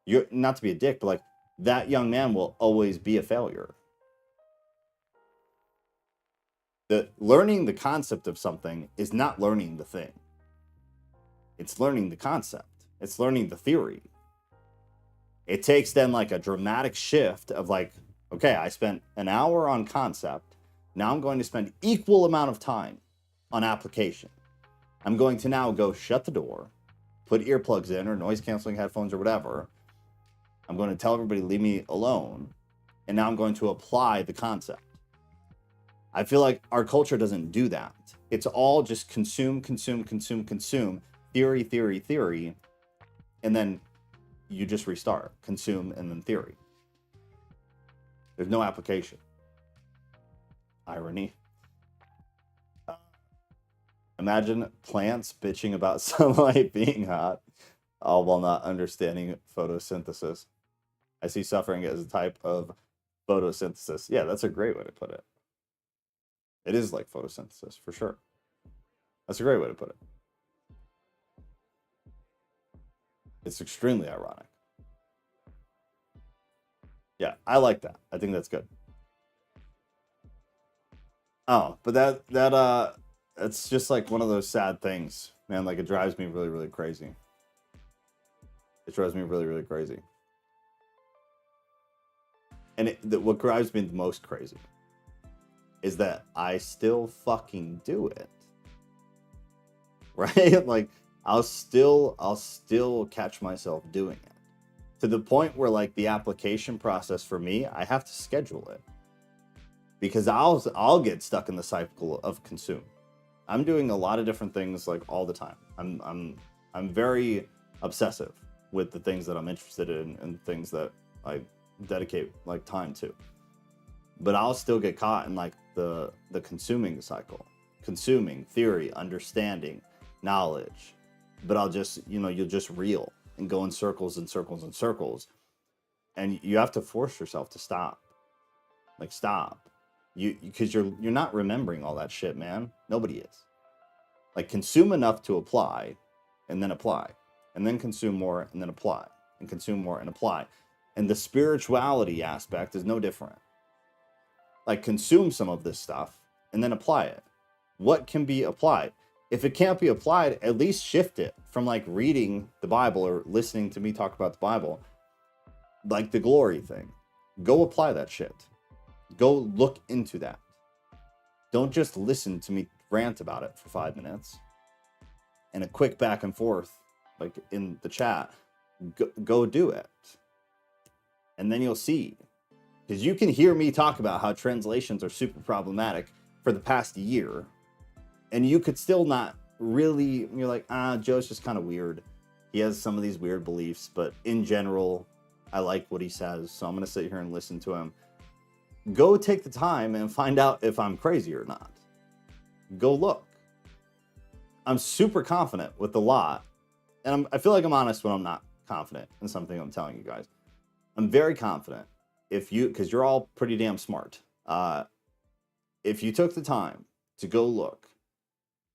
You're not to be a dick, but like that young man will always be a failure. Learning the concept of something is not learning the thing. It's learning the concept. It's learning the theory. It takes then like a dramatic shift of like, okay, I spent an hour on concept. Now I'm going to spend equal amount of time on application. I'm going to now go shut the door, put earplugs in or noise canceling headphones or whatever. I'm going to tell everybody, leave me alone. And now I'm going to apply the concept. I feel like our culture doesn't do that. It's all just consume, theory, and then you just restart, consume, and then theory. There's no application. Irony. Imagine plants bitching about sunlight being hot, all while not understanding photosynthesis. I see suffering as a type of photosynthesis. Yeah, that's a great way to put it. It is like photosynthesis, for sure. That's a great way to put it. It's extremely ironic. Yeah, I like that. I think that's good. Oh, but it's just like one of those sad things, man. Like it drives me really, really crazy. It drives me really, really crazy. And what drives me the most crazy is that I still fucking do it. Right? Like I'll still catch myself doing it. To the point where like the application process for me, I have to schedule it. Because I'll get stuck in the cycle of consume. I'm doing a lot of different things like all the time. I'm very obsessive with the things that I'm interested in and things that I dedicate like time to. But I'll still get caught in like the consuming cycle. Consuming, theory, understanding, knowledge. But I'll just, you'll just reel and go in circles and circles and circles. And you have to force yourself to stop. Like stop. Because you're not remembering all that shit, man. Nobody is. Like consume enough to apply and then apply. And then consume more and then apply. And consume more and apply. And the spirituality aspect is no different. Like consume some of this stuff and then apply it. What can be applied? If it can't be applied, at least shift it from like reading the Bible or listening to me talk about the Bible, like the glory thing. Go apply that shit. Go look into that. Don't just listen to me rant about it for 5 minutes and a quick back and forth like in the chat. Go do it. And then you'll see. Because you can hear me talk about how translations are super problematic for the past year. And you could still not really, you're like, Joe's just kind of weird. He has some of these weird beliefs, but in general, I like what he says. So I'm going to sit here and listen to him. Go take the time and find out if I'm crazy or not. Go look. I'm super confident with a lot. And I feel like I'm honest when I'm not confident in something I'm telling you guys. I'm very confident. Because you're all pretty damn smart. If you took the time to go look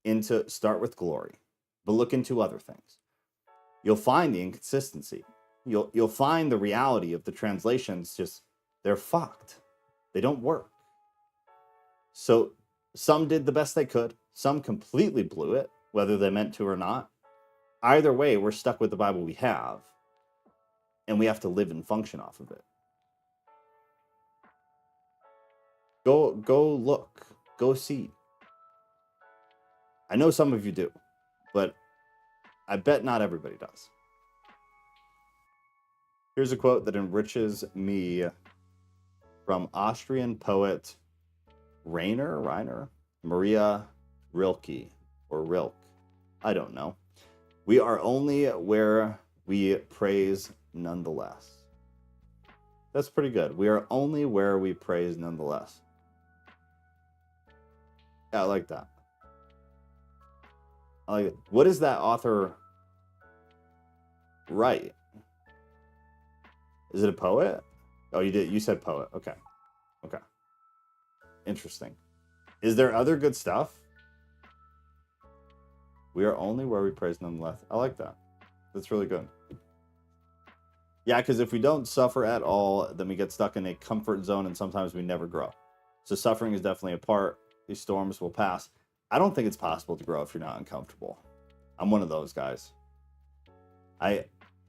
into, start with glory, but look into other things, you'll find the inconsistency. You'll find the reality of the translations. Just they're fucked. They don't work. So some did the best they could. Some completely blew it, whether they meant to or not. Either way, we're stuck with the Bible we have, and we have to live and function off of it. Go look. Go see. I know some of you do, but I bet not everybody does. Here's a quote that enriches me from Austrian poet Rainer Maria Rilke, or Rilke. I don't know. We are only where we praise nonetheless. That's pretty good. We are only where we praise nonetheless. Yeah, I like that. I like it. What does that author write? Is it a poet? Oh, you did. You said poet. Okay. Okay. Interesting. Is there other good stuff? We are only where we praise nonetheless. I like that. That's really good. Yeah, because if we don't suffer at all, then we get stuck in a comfort zone and sometimes we never grow. So suffering is definitely a part. These storms will pass. I don't think it's possible to grow if you're not uncomfortable. I'm one of those guys. And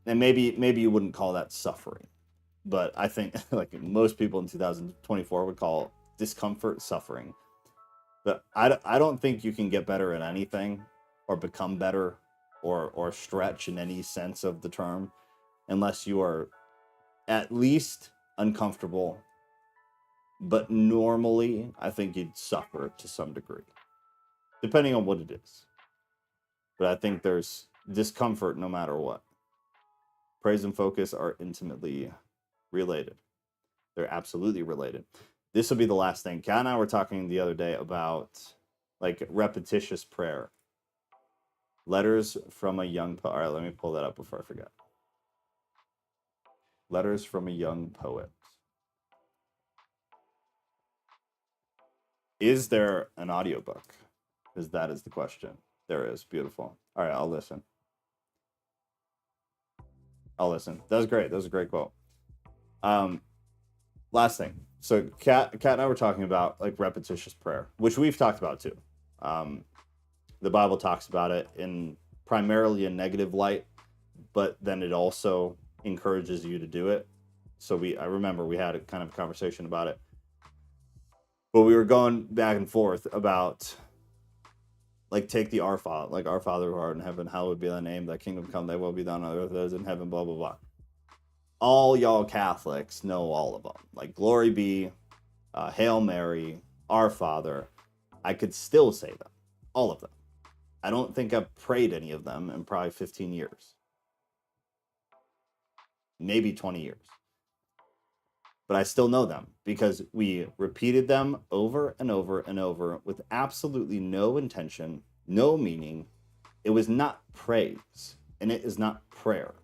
maybe you wouldn't call that suffering, but I think like most people in 2024 would call discomfort suffering. But I don't think you can get better at anything or become better or stretch in any sense of the term unless you are at least uncomfortable. But normally, I think you'd suffer to some degree, depending on what it is. But I think there's discomfort no matter what. Praise and focus are intimately related. They're absolutely related. This will be the last thing. Kat and I were talking the other day about like repetitious prayer. Letters from a young poet. All right, let me pull that up before I forget. Letters from a young poet. Is there an audiobook? Because that is the question. There is. Beautiful. All right, I'll listen. That was great. That was a great quote. Last thing. So Kat and I were talking about like repetitious prayer, which we've talked about too. The Bible talks about it in primarily a negative light, but then it also encourages you to do it. So I remember we had a kind of conversation about it. But we were going back and forth about like take the Our Father, like Our Father who art in heaven, hallowed be thy name, thy kingdom come, thy will be done on earth as in heaven, blah, blah, blah. All y'all Catholics know all of them. Like Glory be, Hail Mary, Our Father. I could still say them. All of them. I don't think I've prayed any of them in probably 15 years. Maybe 20 years. But I still know them because we repeated them over and over and over with absolutely no intention, no meaning. It was not praise, and it is not prayer.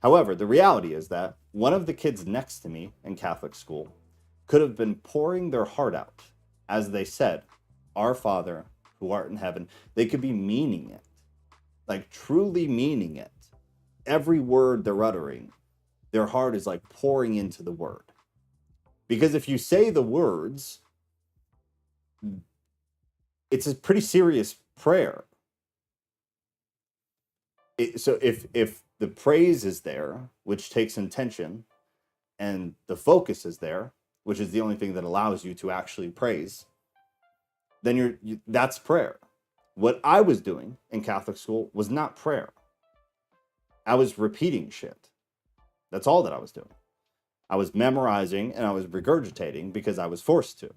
However, the reality is that one of the kids next to me in Catholic school could have been pouring their heart out as they said, Our Father who art in heaven. They could be meaning it, like truly meaning it. Every word they're uttering, their heart is like pouring into the word. Because if you say the words, it's a pretty serious prayer. So if the praise is there, which takes intention, and the focus is there, which is the only thing that allows you to actually praise, then that's prayer. What I was doing in Catholic school was not prayer. I was repeating shit. That's all that I was doing. I was memorizing and I was regurgitating because I was forced to.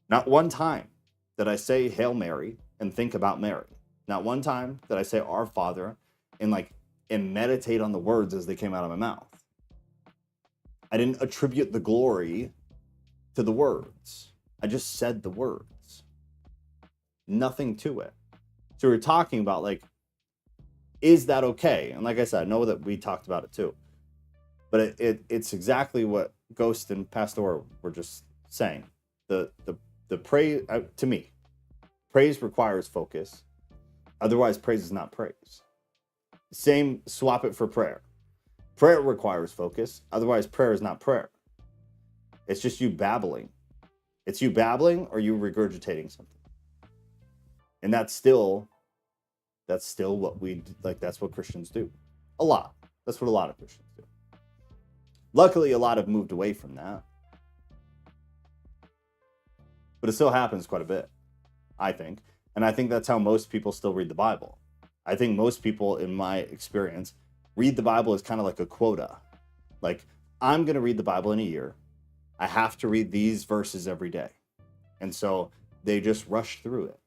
Not one time did I say Hail Mary and think about Mary. Not one time did I say Our Father and meditate on the words as they came out of my mouth. I didn't attribute the glory to the words. I just said the words. Nothing to it. So we're talking about like, is that okay? And like I said, I know that we talked about it too. But it's exactly what Ghost and Pastor were just saying. The praise, to me, praise requires focus. Otherwise, praise is not praise. Same, swap it for prayer. Prayer requires focus. Otherwise, prayer is not prayer. It's just you babbling. It's you babbling or you regurgitating something. And that's still what that's what Christians do. A lot. That's what a lot of Christians do. Luckily, a lot have moved away from that. but it still happens quite a bit, I think. And I think that's how most people still read the Bible. I think most people, in my experience, read the Bible as kind of like a quota. Like, I'm going to read the Bible in a year. I have to read these verses every day. And so they just rush through it.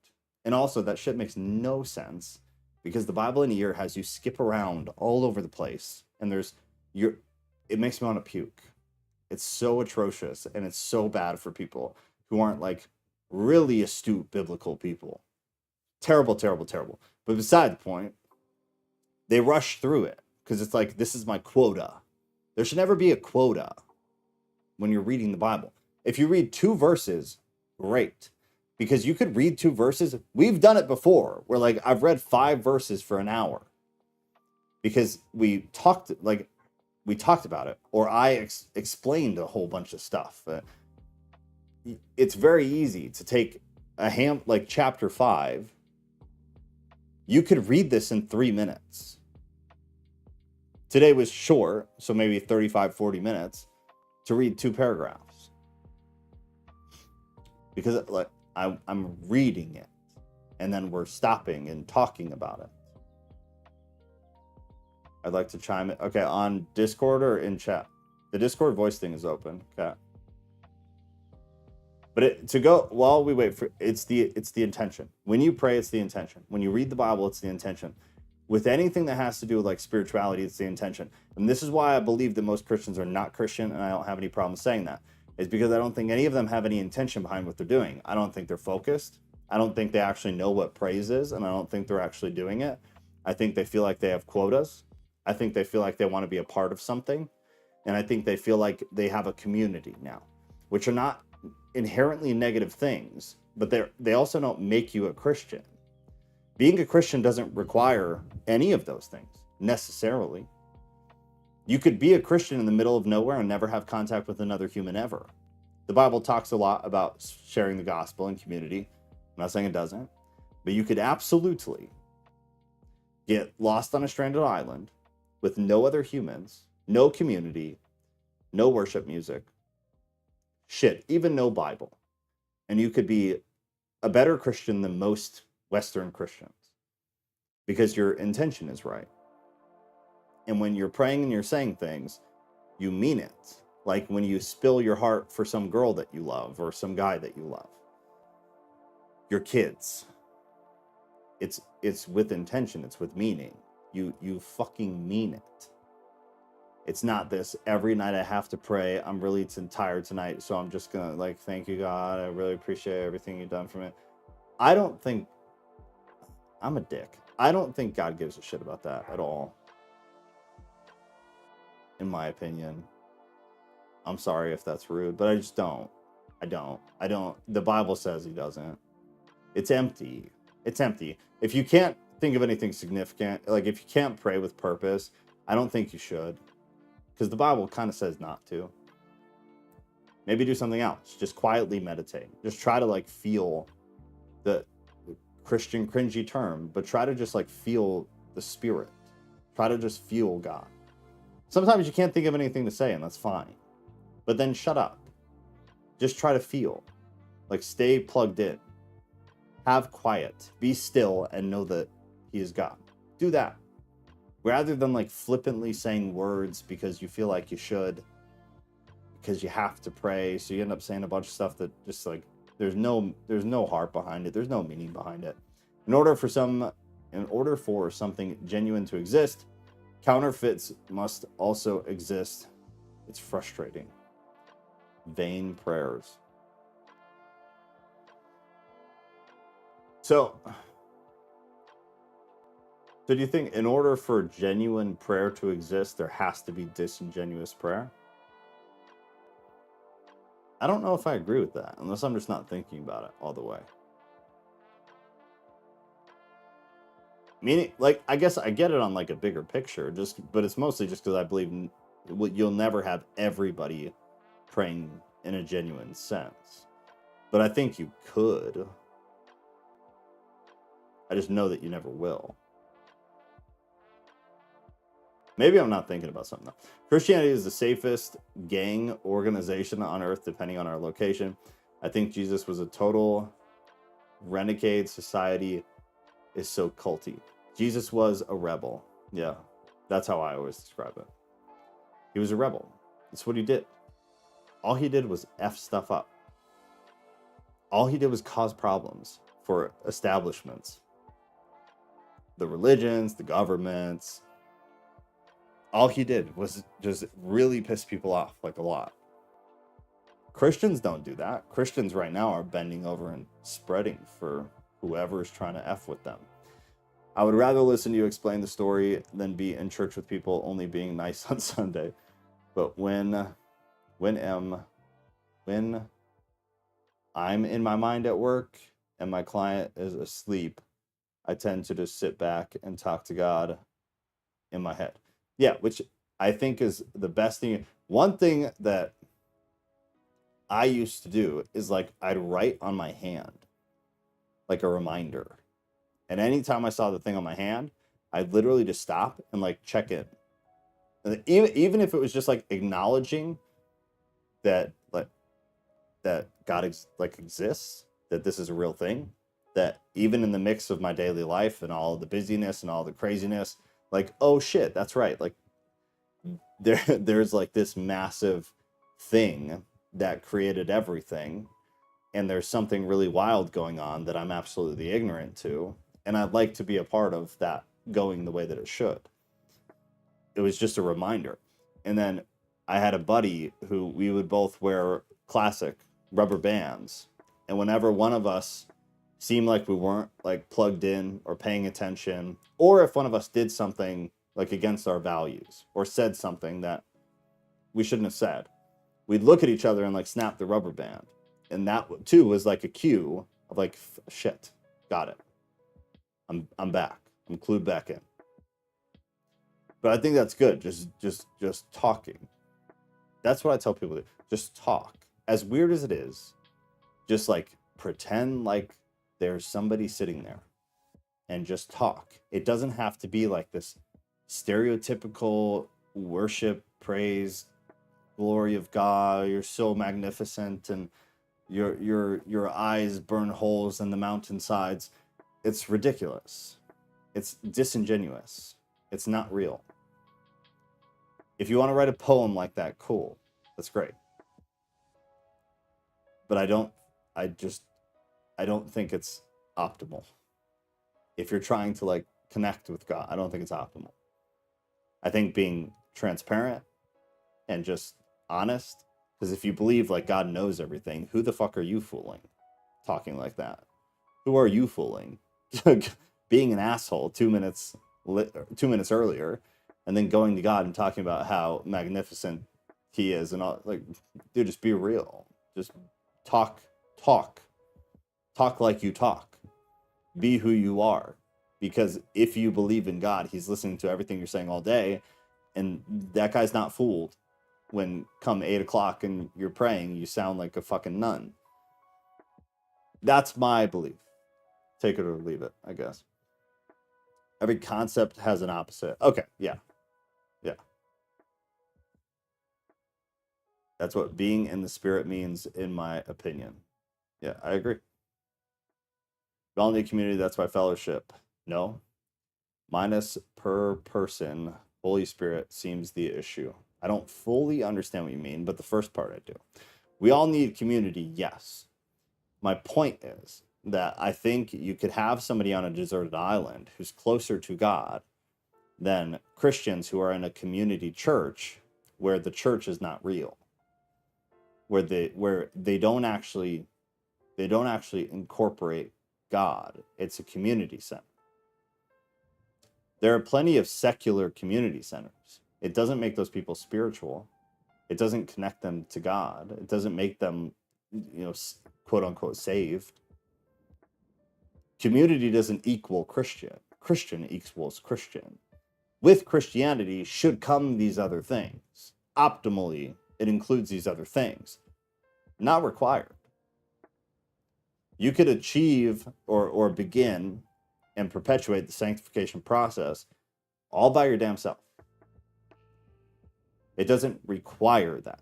And also, that shit makes no sense because the Bible in a year has you skip around all over the place. And it makes me want to puke. It's so atrocious and it's so bad for people who aren't like really astute biblical people. Terrible, terrible, terrible. But beside the point, they rush through it because it's like, this is my quota. There should never be a quota when you're reading the Bible. If you read 2 verses, great. Because you could read 2 verses. We've done it before where like I've read 5 verses for an hour because we talked about it, or I explained a whole bunch of stuff. It's very easy to take like chapter 5. You could read this in 3 minutes. Today was short, so maybe 35, 40 minutes to read 2 paragraphs. Because like I'm reading it, and then we're stopping and talking about it. I'd like to chime in. Okay, on Discord or in chat? The Discord voice thing is open. Okay. But while we wait for it's the intention. When you pray, it's the intention. When you read the Bible, it's the intention. With anything that has to do with like spirituality, it's the intention. And this is why I believe that most Christians are not Christian, and I don't have any problem saying that. Is because I don't think any of them have any intention behind what they're doing. I don't think they're focused. I don't think they actually know what praise is, and I don't think they're actually doing it. I think they feel like they have quotas. I think they feel like they want to be a part of something. And I think they feel like they have a community now, which are not inherently negative things, but they also don't make you a Christian. Being a Christian doesn't require any of those things necessarily. You could be a Christian in the middle of nowhere and never have contact with another human ever. The Bible talks a lot about sharing the gospel and community. I'm not saying it doesn't, but you could absolutely get lost on a stranded island with no other humans, no community, no worship music, even no Bible. And you could be a better Christian than most Western Christians because your intention is right. And when you're praying and you're saying things, you mean it. Like when you spill your heart for some girl that you love or some guy that you love. Your kids. It's with intention, it's with meaning. You fucking mean it. It's not this every night I have to pray. I'm really tired tonight, so I'm just gonna like thank you, God. I really appreciate everything you've done for me. I don't think I'm a dick. I don't think God gives a shit about that at all. In my opinion. I'm sorry if that's rude, but I just don't. I don't. The Bible says he doesn't. It's empty. It's empty. If you can't think of anything significant, like if you can't pray with purpose, I don't think you should. Because the Bible kind of says not to. Maybe do something else. Just quietly meditate. Just try to like feel the Christian cringy term, but try to just like feel the Spirit. Try to just feel God. Sometimes you can't think of anything to say, and that's fine. But then shut up. Just try to feel. Like stay plugged in. Have quiet. Be still and know that he is God. Do that. Rather than like flippantly saying words because you feel like you should. Because you have to pray. So you end up saying a bunch of stuff that just like there's no heart behind it. There's no meaning behind it. In order for something genuine to exist, counterfeits must also exist. It's frustrating. Vain prayers. So do you think in order for genuine prayer to exist, there has to be disingenuous prayer? I don't know if I agree with that, unless I'm just not thinking about it all the way. Meaning, like, I guess I get it on like a bigger picture, but it's mostly just because I believe you'll never have everybody praying in a genuine sense. But I think you could. I just know that you never will. Maybe I'm not thinking about something though. Christianity is the safest gang organization on earth, depending on our location. I think Jesus was a total renegade. Society is so culty. Jesus was a rebel. Yeah, that's how I always describe it. He was a rebel. That's what he did. All he did was F stuff up. All he did was cause problems for establishments. The religions, the governments. All he did was just really piss people off, like a lot. Christians don't do that. Christians right now are bending over and spreading for whoever is trying to F with them. I would rather listen to you explain the story than be in church with people only being nice on Sunday. But when I'm in my mind at work and my client is asleep, I tend to just sit back and talk to God in my head. Yeah, which I think is the best thing. One thing that I used to do is like I'd write on my hand, like a reminder. And anytime I saw the thing on my hand, I'd literally just stop and like check in. And even if it was just like acknowledging that that God exists, that this is a real thing, that even in the mix of my daily life and all the busyness and all the craziness, like, oh shit, that's right. Like there's like this massive thing that created everything, and there's something really wild going on that I'm absolutely ignorant to, and I'd like to be a part of that going the way that it should. It was just a reminder. And then I had a buddy who we would both wear classic rubber bands, and whenever one of us seemed like we weren't like plugged in or paying attention, or if one of us did something like against our values or said something that we shouldn't have said, we'd look at each other and like snap the rubber band. And that too was like a cue of like, shit, got it. I'm back. I'm clued back in. But I think that's good. Just talking. That's what I tell people to do. Just talk. As weird as it is, just like pretend like there's somebody sitting there and just talk. It doesn't have to be like this stereotypical worship, praise, glory of God, you're so magnificent, and your eyes burn holes in the mountainsides. It's ridiculous. It's disingenuous. It's not real. If you want to write a poem like that, cool. That's great. But I don't think it's optimal. If you're trying to like connect with God, I don't think it's optimal. I think being transparent and just honest, because if you believe like God knows everything, who the fuck are you fooling talking like that? Who are you fooling? Being an asshole 2 minutes earlier, and then going to God and talking about how magnificent he is and all. Like, dude, just be real. Just talk like you talk. Be who you are. Because if you believe in God, he's listening to everything you're saying all day, and that guy's not fooled when come 8 o'clock and you're praying, you sound like a fucking nun. That's my belief. Take it or leave it, I guess. Every concept has an opposite. Okay, yeah. That's what being in the spirit means, in my opinion. Yeah, I agree. We all need community, that's why fellowship. No. Minus per person, Holy Spirit seems the issue. I don't fully understand what you mean, but the first part I do. We all need community, yes. My point is that I think you could have somebody on a deserted island who's closer to God than Christians who are in a community church where the church is not real, where they don't actually incorporate God. It's a community center. There are plenty of secular community centers. It doesn't make those people spiritual. It doesn't connect them to God. It doesn't make them, quote unquote, saved. Community doesn't equal Christian. Christian equals Christian. With Christianity should come these other things. Optimally, it includes these other things. Not required. You could achieve or begin and perpetuate the sanctification process all by your damn self. It doesn't require that.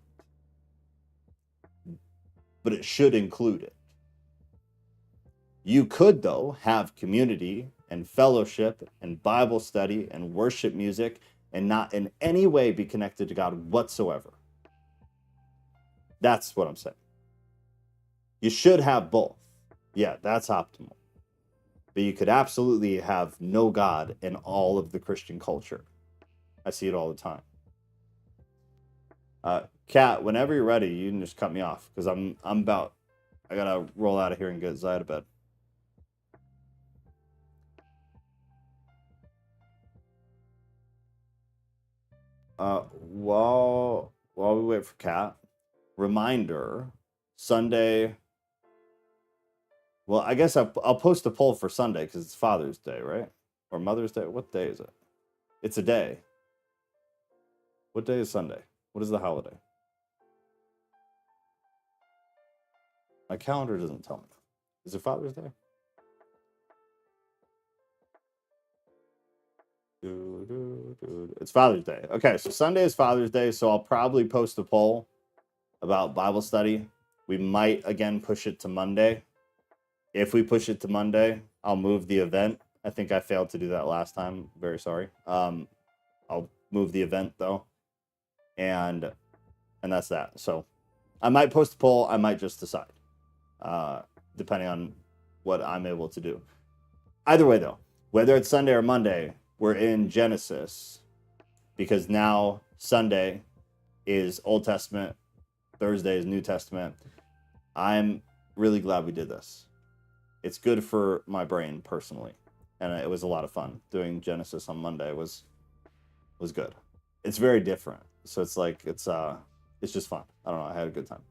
but it should include it. You could, though, have community and fellowship and Bible study and worship music and not in any way be connected to God whatsoever. That's what I'm saying. You should have both. Yeah, that's optimal. But you could absolutely have no God in all of the Christian culture. I see it all the time. Kat, whenever you're ready, you can just cut me off because I gotta roll out of here and get Zaya to bed. While we wait for Kat, reminder, Sunday. Well, I guess I'll post a poll for Sunday because it's Father's Day, right? Or Mother's Day. What day is it? It's a day. What day is Sunday? What is the holiday? My calendar doesn't tell me. Is it Father's Day? It's Father's Day. Okay, so Sunday is Father's Day, so I'll probably post a poll about Bible study. We might, again, push it to Monday. If we push it to Monday, I'll move the event. I think I failed to do that last time. Very sorry. I'll move the event, though. And that's that. So I might post a poll. I might just decide, depending on what I'm able to do. Either way, though, whether it's Sunday or Monday, we're in Genesis because now Sunday is Old Testament, Thursday is New Testament. I'm really glad we did this. It's good for my brain personally, and it was a lot of fun. Doing Genesis on Monday was good. It's very different, so it's like it's just fun. I don't know. I had a good time.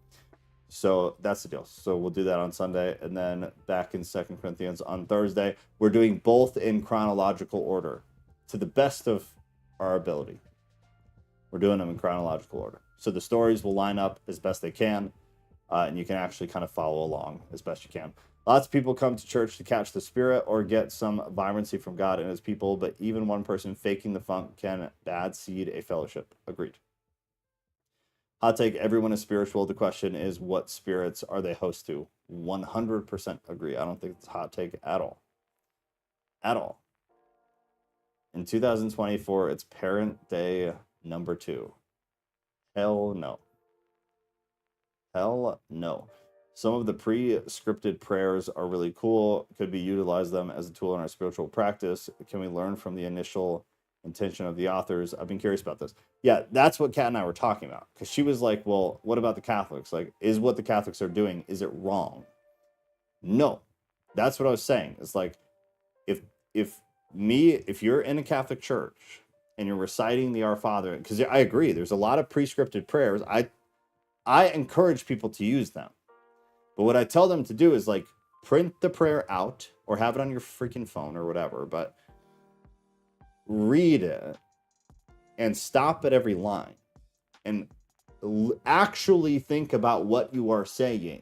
So that's the deal. So we'll do that on Sunday, and then back in 2 Corinthians on Thursday. We're doing both in chronological order, to the best of our ability. We're doing them in chronological order. So the stories will line up as best they can, and you can actually kind of follow along as best you can. Lots of people come to church to catch the spirit or get some vibrancy from God and his people, but even one person faking the funk can bad seed a fellowship. Agreed. Hot take, everyone is spiritual. The question is, what spirits are they host to? 100% agree. I don't think it's a hot take at all. At all. In 2024, it's Parent Day number 2. Hell no. Hell no. Some of the pre-scripted prayers are really cool. Could we utilize them as a tool in our spiritual practice? Can we learn from the initial intention of the authors? I've been curious about this. Yeah, that's what Kat and I were talking about. Because she was like, well, what about the Catholics? Like, is what the Catholics are doing, is it wrong? No. That's what I was saying. It's like, if you're in a Catholic church and you're reciting the Our Father, because I agree, there's a lot of pre-scripted prayers. I encourage people to use them. But what I tell them to do is like print the prayer out or have it on your freaking phone or whatever, but read it and stop at every line and actually think about what you are saying.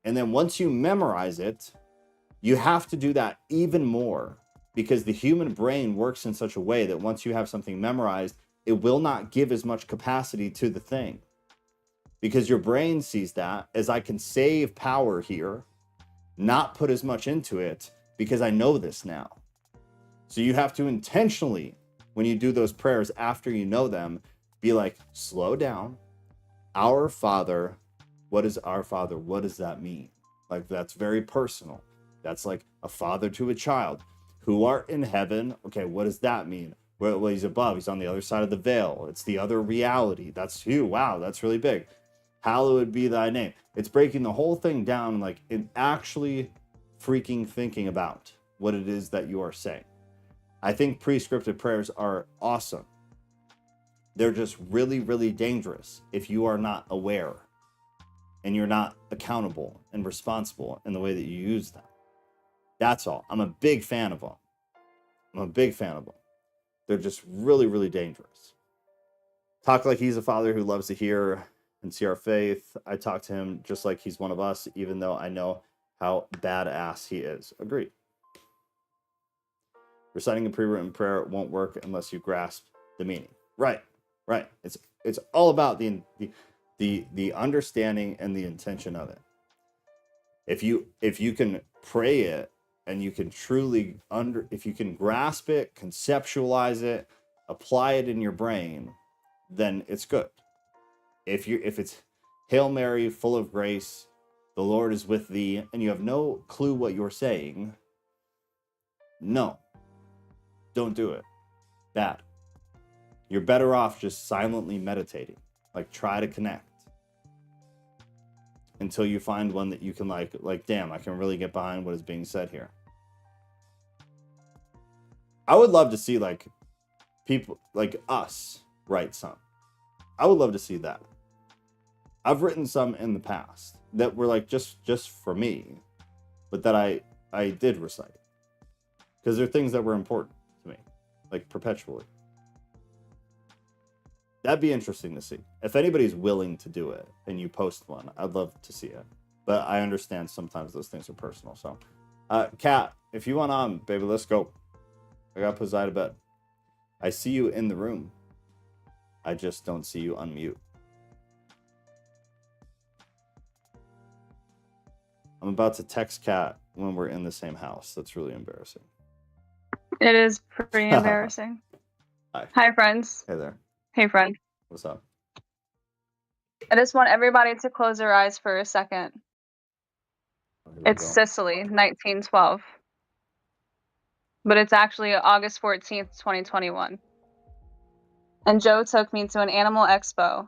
And then once you memorize it, you have to do that even more because the human brain works in such a way that once you have something memorized, it will not give as much capacity to the thing. Because your brain sees that as I can save power here, not put as much into it because I know this now. So you have to intentionally, when you do those prayers after you know them, be like, slow down. Our Father, what is our Father? What does that mean? Like, that's very personal. That's like a father to a child. Who art in heaven? Okay, what does that mean? Well, he's above. He's on the other side of the veil. It's the other reality. That's you. Wow, that's really big. Hallowed be thy name. It's breaking the whole thing down, like in actually freaking thinking about what it is that you are saying. I think pre-scripted prayers are awesome. They're just really, really dangerous if you are not aware and you're not accountable and responsible in the way that you use them. That's all. I'm a big fan of them. They're just really, really dangerous. Talk like he's a father who loves to hear and see our faith. I talk to him just like he's one of us, even though I know how badass he is. Agreed. Reciting a pre-written prayer won't work unless you grasp the meaning. Right. It's all about the the understanding and the intention of it. If you can pray it and you can truly if you can grasp it, conceptualize it, apply it in your brain, then it's good. If it's Hail Mary, full of grace, the Lord is with thee, and you have no clue what you're saying, no, don't do it. Bad. You're better off just silently meditating. Like, try to connect until you find one that you can like, damn, I can really get behind what is being said here. I would love to see like people like us write some. I would love to see that. I've written some in the past that were like just for me, but that I did recite because they're things that were important to me, like perpetually. That'd be interesting to see. If anybody's willing to do it and you post one, I'd love to see it. But I understand sometimes those things are personal. So, Kat, if you want on, baby, let's go. I gotta put Zai to bed. I see you in the room. I just don't see you unmute. I'm about to text Kat when we're in the same house. That's really embarrassing. It is pretty embarrassing. Hi, friends. Hey there. Hey, friend. What's up? I just want everybody to close their eyes for a second. It's Sicily, 1912. But it's actually August 14th, 2021. And Joe took me to an animal expo.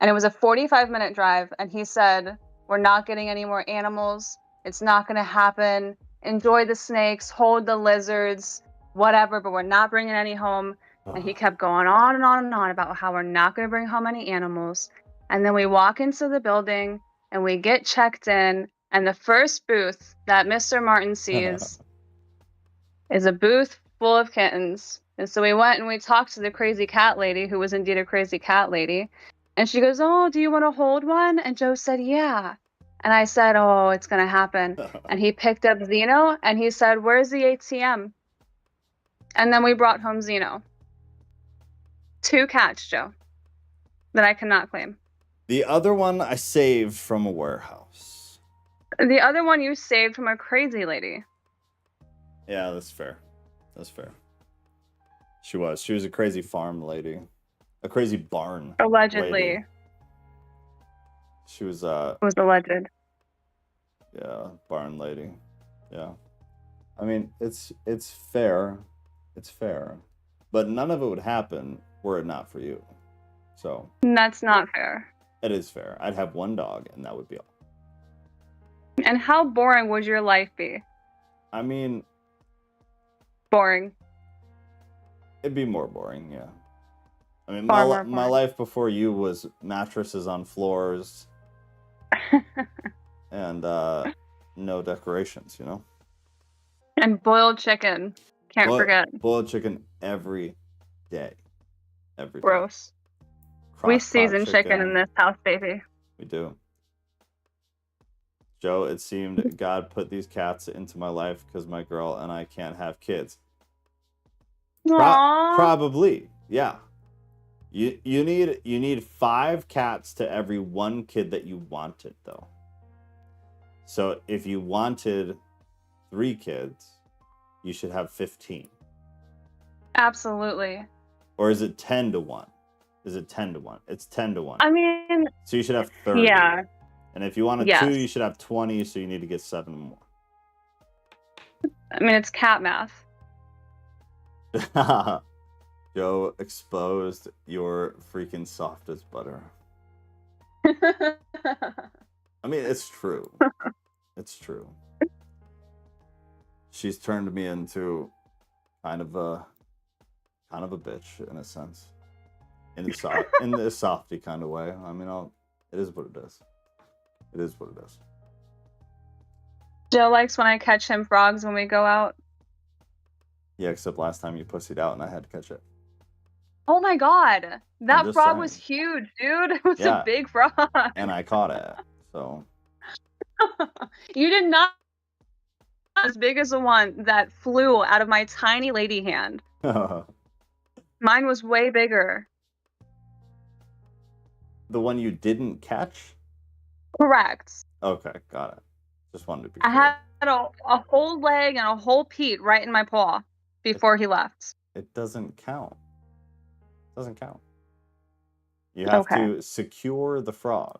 And it was a 45-minute drive. And he said, we're not getting any more animals. It's not going to happen. Enjoy the snakes, hold the lizards, whatever, but we're not bringing any home. And he kept going on and on and on about how we're not going to bring home any animals. And then we walk into the building and we get checked in. And the first booth that Mr. Martin sees is a booth full of kittens. And so we went and we talked to the crazy cat lady, who was indeed a crazy cat lady. And she goes, oh, do you want to hold one? And Joe said, yeah. And I said, oh, it's going to happen. And he picked up Zeno and he said, where's the ATM? And then we brought home Zeno. 2 cats, Joe, that I cannot claim. The other one I saved from a warehouse. The other one you saved from a crazy lady. Yeah, that's fair. That's fair. She was a crazy farm lady. A crazy barn allegedly lady. She was alleged. Yeah, barn lady. Yeah. I mean, it's fair. It's fair. But none of it would happen were it not for you. So that's not fair. It is fair. I'd have 1 dog and that would be all. And how boring would your life be? I mean, boring. It'd be more boring, yeah. I mean, my life before you was mattresses on floors and no decorations, you know? And boiled chicken. Can't forget. Boiled chicken every day. Every day. Gross. We season chicken in this house, baby. We do. Joe, it seemed God put these cats into my life because my girl and I can't have kids. Probably, yeah. You need 5 cats to every 1 kid that you wanted, though. So if you wanted 3 kids, you should have 15. Absolutely. Or is it 10 to 1? Is it 10 to 1? It's 10 to 1. I mean, so you should have 30. Yeah. And if you wanted 2, you should have 20, so you need to get 7 more. I mean, it's cat math. Joe exposed your freaking soft as butter. I mean, it's true. It's true. She's turned me into kind of a bitch in a sense. In the softy kind of way. I mean, it is what it is. It is what it is. Joe likes when I catch him frogs when we go out. Yeah, except last time you pussied out and I had to catch it. Oh my god. That frog was huge, dude. It was a big frog. And I caught it, so. You did not as big as the one that flew out of my tiny lady hand. Mine was way bigger. The one you didn't catch? Correct. Okay, got it. Just wanted to be I clear. had a whole leg and a whole Pete right in my paw before he left. It doesn't count. Doesn't count. You have Okay. to secure the frog.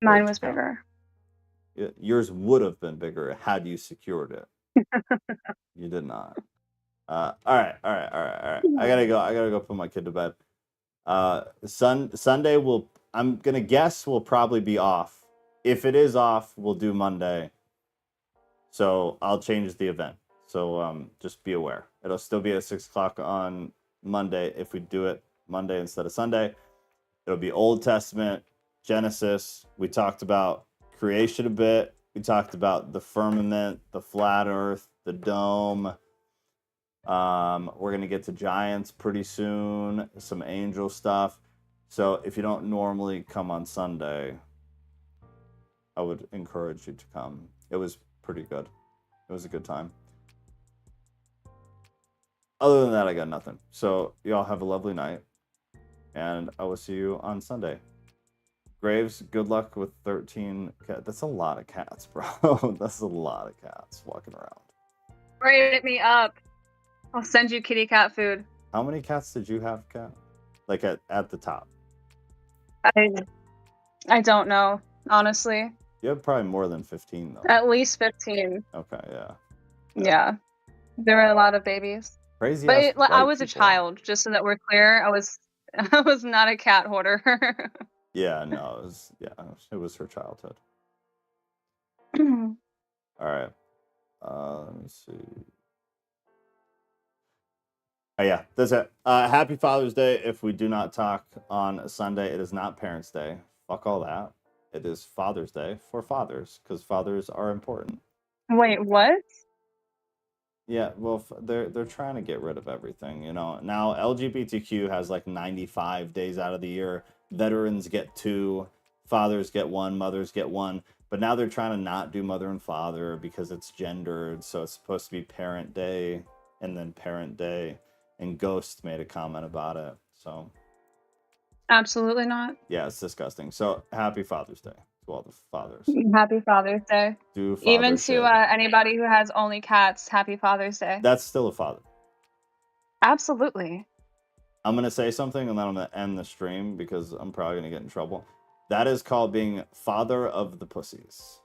Mine was bigger. Yours would have been bigger had you secured it. You did not. All right. I gotta go put my kid to bed. Sunday I'm gonna guess will probably be off. If it is off, we'll do Monday. So I'll change the event. So just be aware. It'll still be at 6 o'clock on Monday if we do it Monday instead of Sunday. It'll be Old Testament, Genesis. We talked about creation a bit. We talked about the firmament, the flat earth, the dome. We're going to get to giants pretty soon, some angel stuff. So if you don't normally come on Sunday, I would encourage you to come. It was pretty good. It was a good time. Other than that, I got nothing. So y'all have a lovely night, and I will see you on Sunday. Graves, good luck with 13 cats. That's a lot of cats, bro. That's a lot of cats walking around. Rate me up. I'll send you kitty cat food. How many cats did you have, Cat? Like at the top? I don't know, honestly. You have probably more than 15, though. At least 15. Okay, yeah. Yeah. There were a lot of babies. Crazy. But I was a child, just so that we're clear. I was not a cat hoarder. Yeah, no, it was her childhood. All right. Let me see. Oh, yeah, that's it. Happy Father's Day. If we do not talk on Sunday, it is not Parents' Day. Fuck all that. It is Father's Day for fathers, because fathers are important. Wait, what? Yeah, well, they're trying to get rid of everything, Now LGBTQ has like 95 days out of the year. Veterans get 2, fathers get 1, mothers get 1. But now they're trying to not do mother and father because it's gendered. So it's supposed to be Parent Day and then Parent Day. And Ghost made a comment about it. So Absolutely not. yeah, it's disgusting. So happy Father's Day to all the fathers. Happy Father's Day. Do father Even shit. to anybody who has only cats, happy Father's Day. That's still a father. Absolutely. I'm going to say something and then I'm going to end the stream because I'm probably going to get in trouble. That is called being father of the pussies.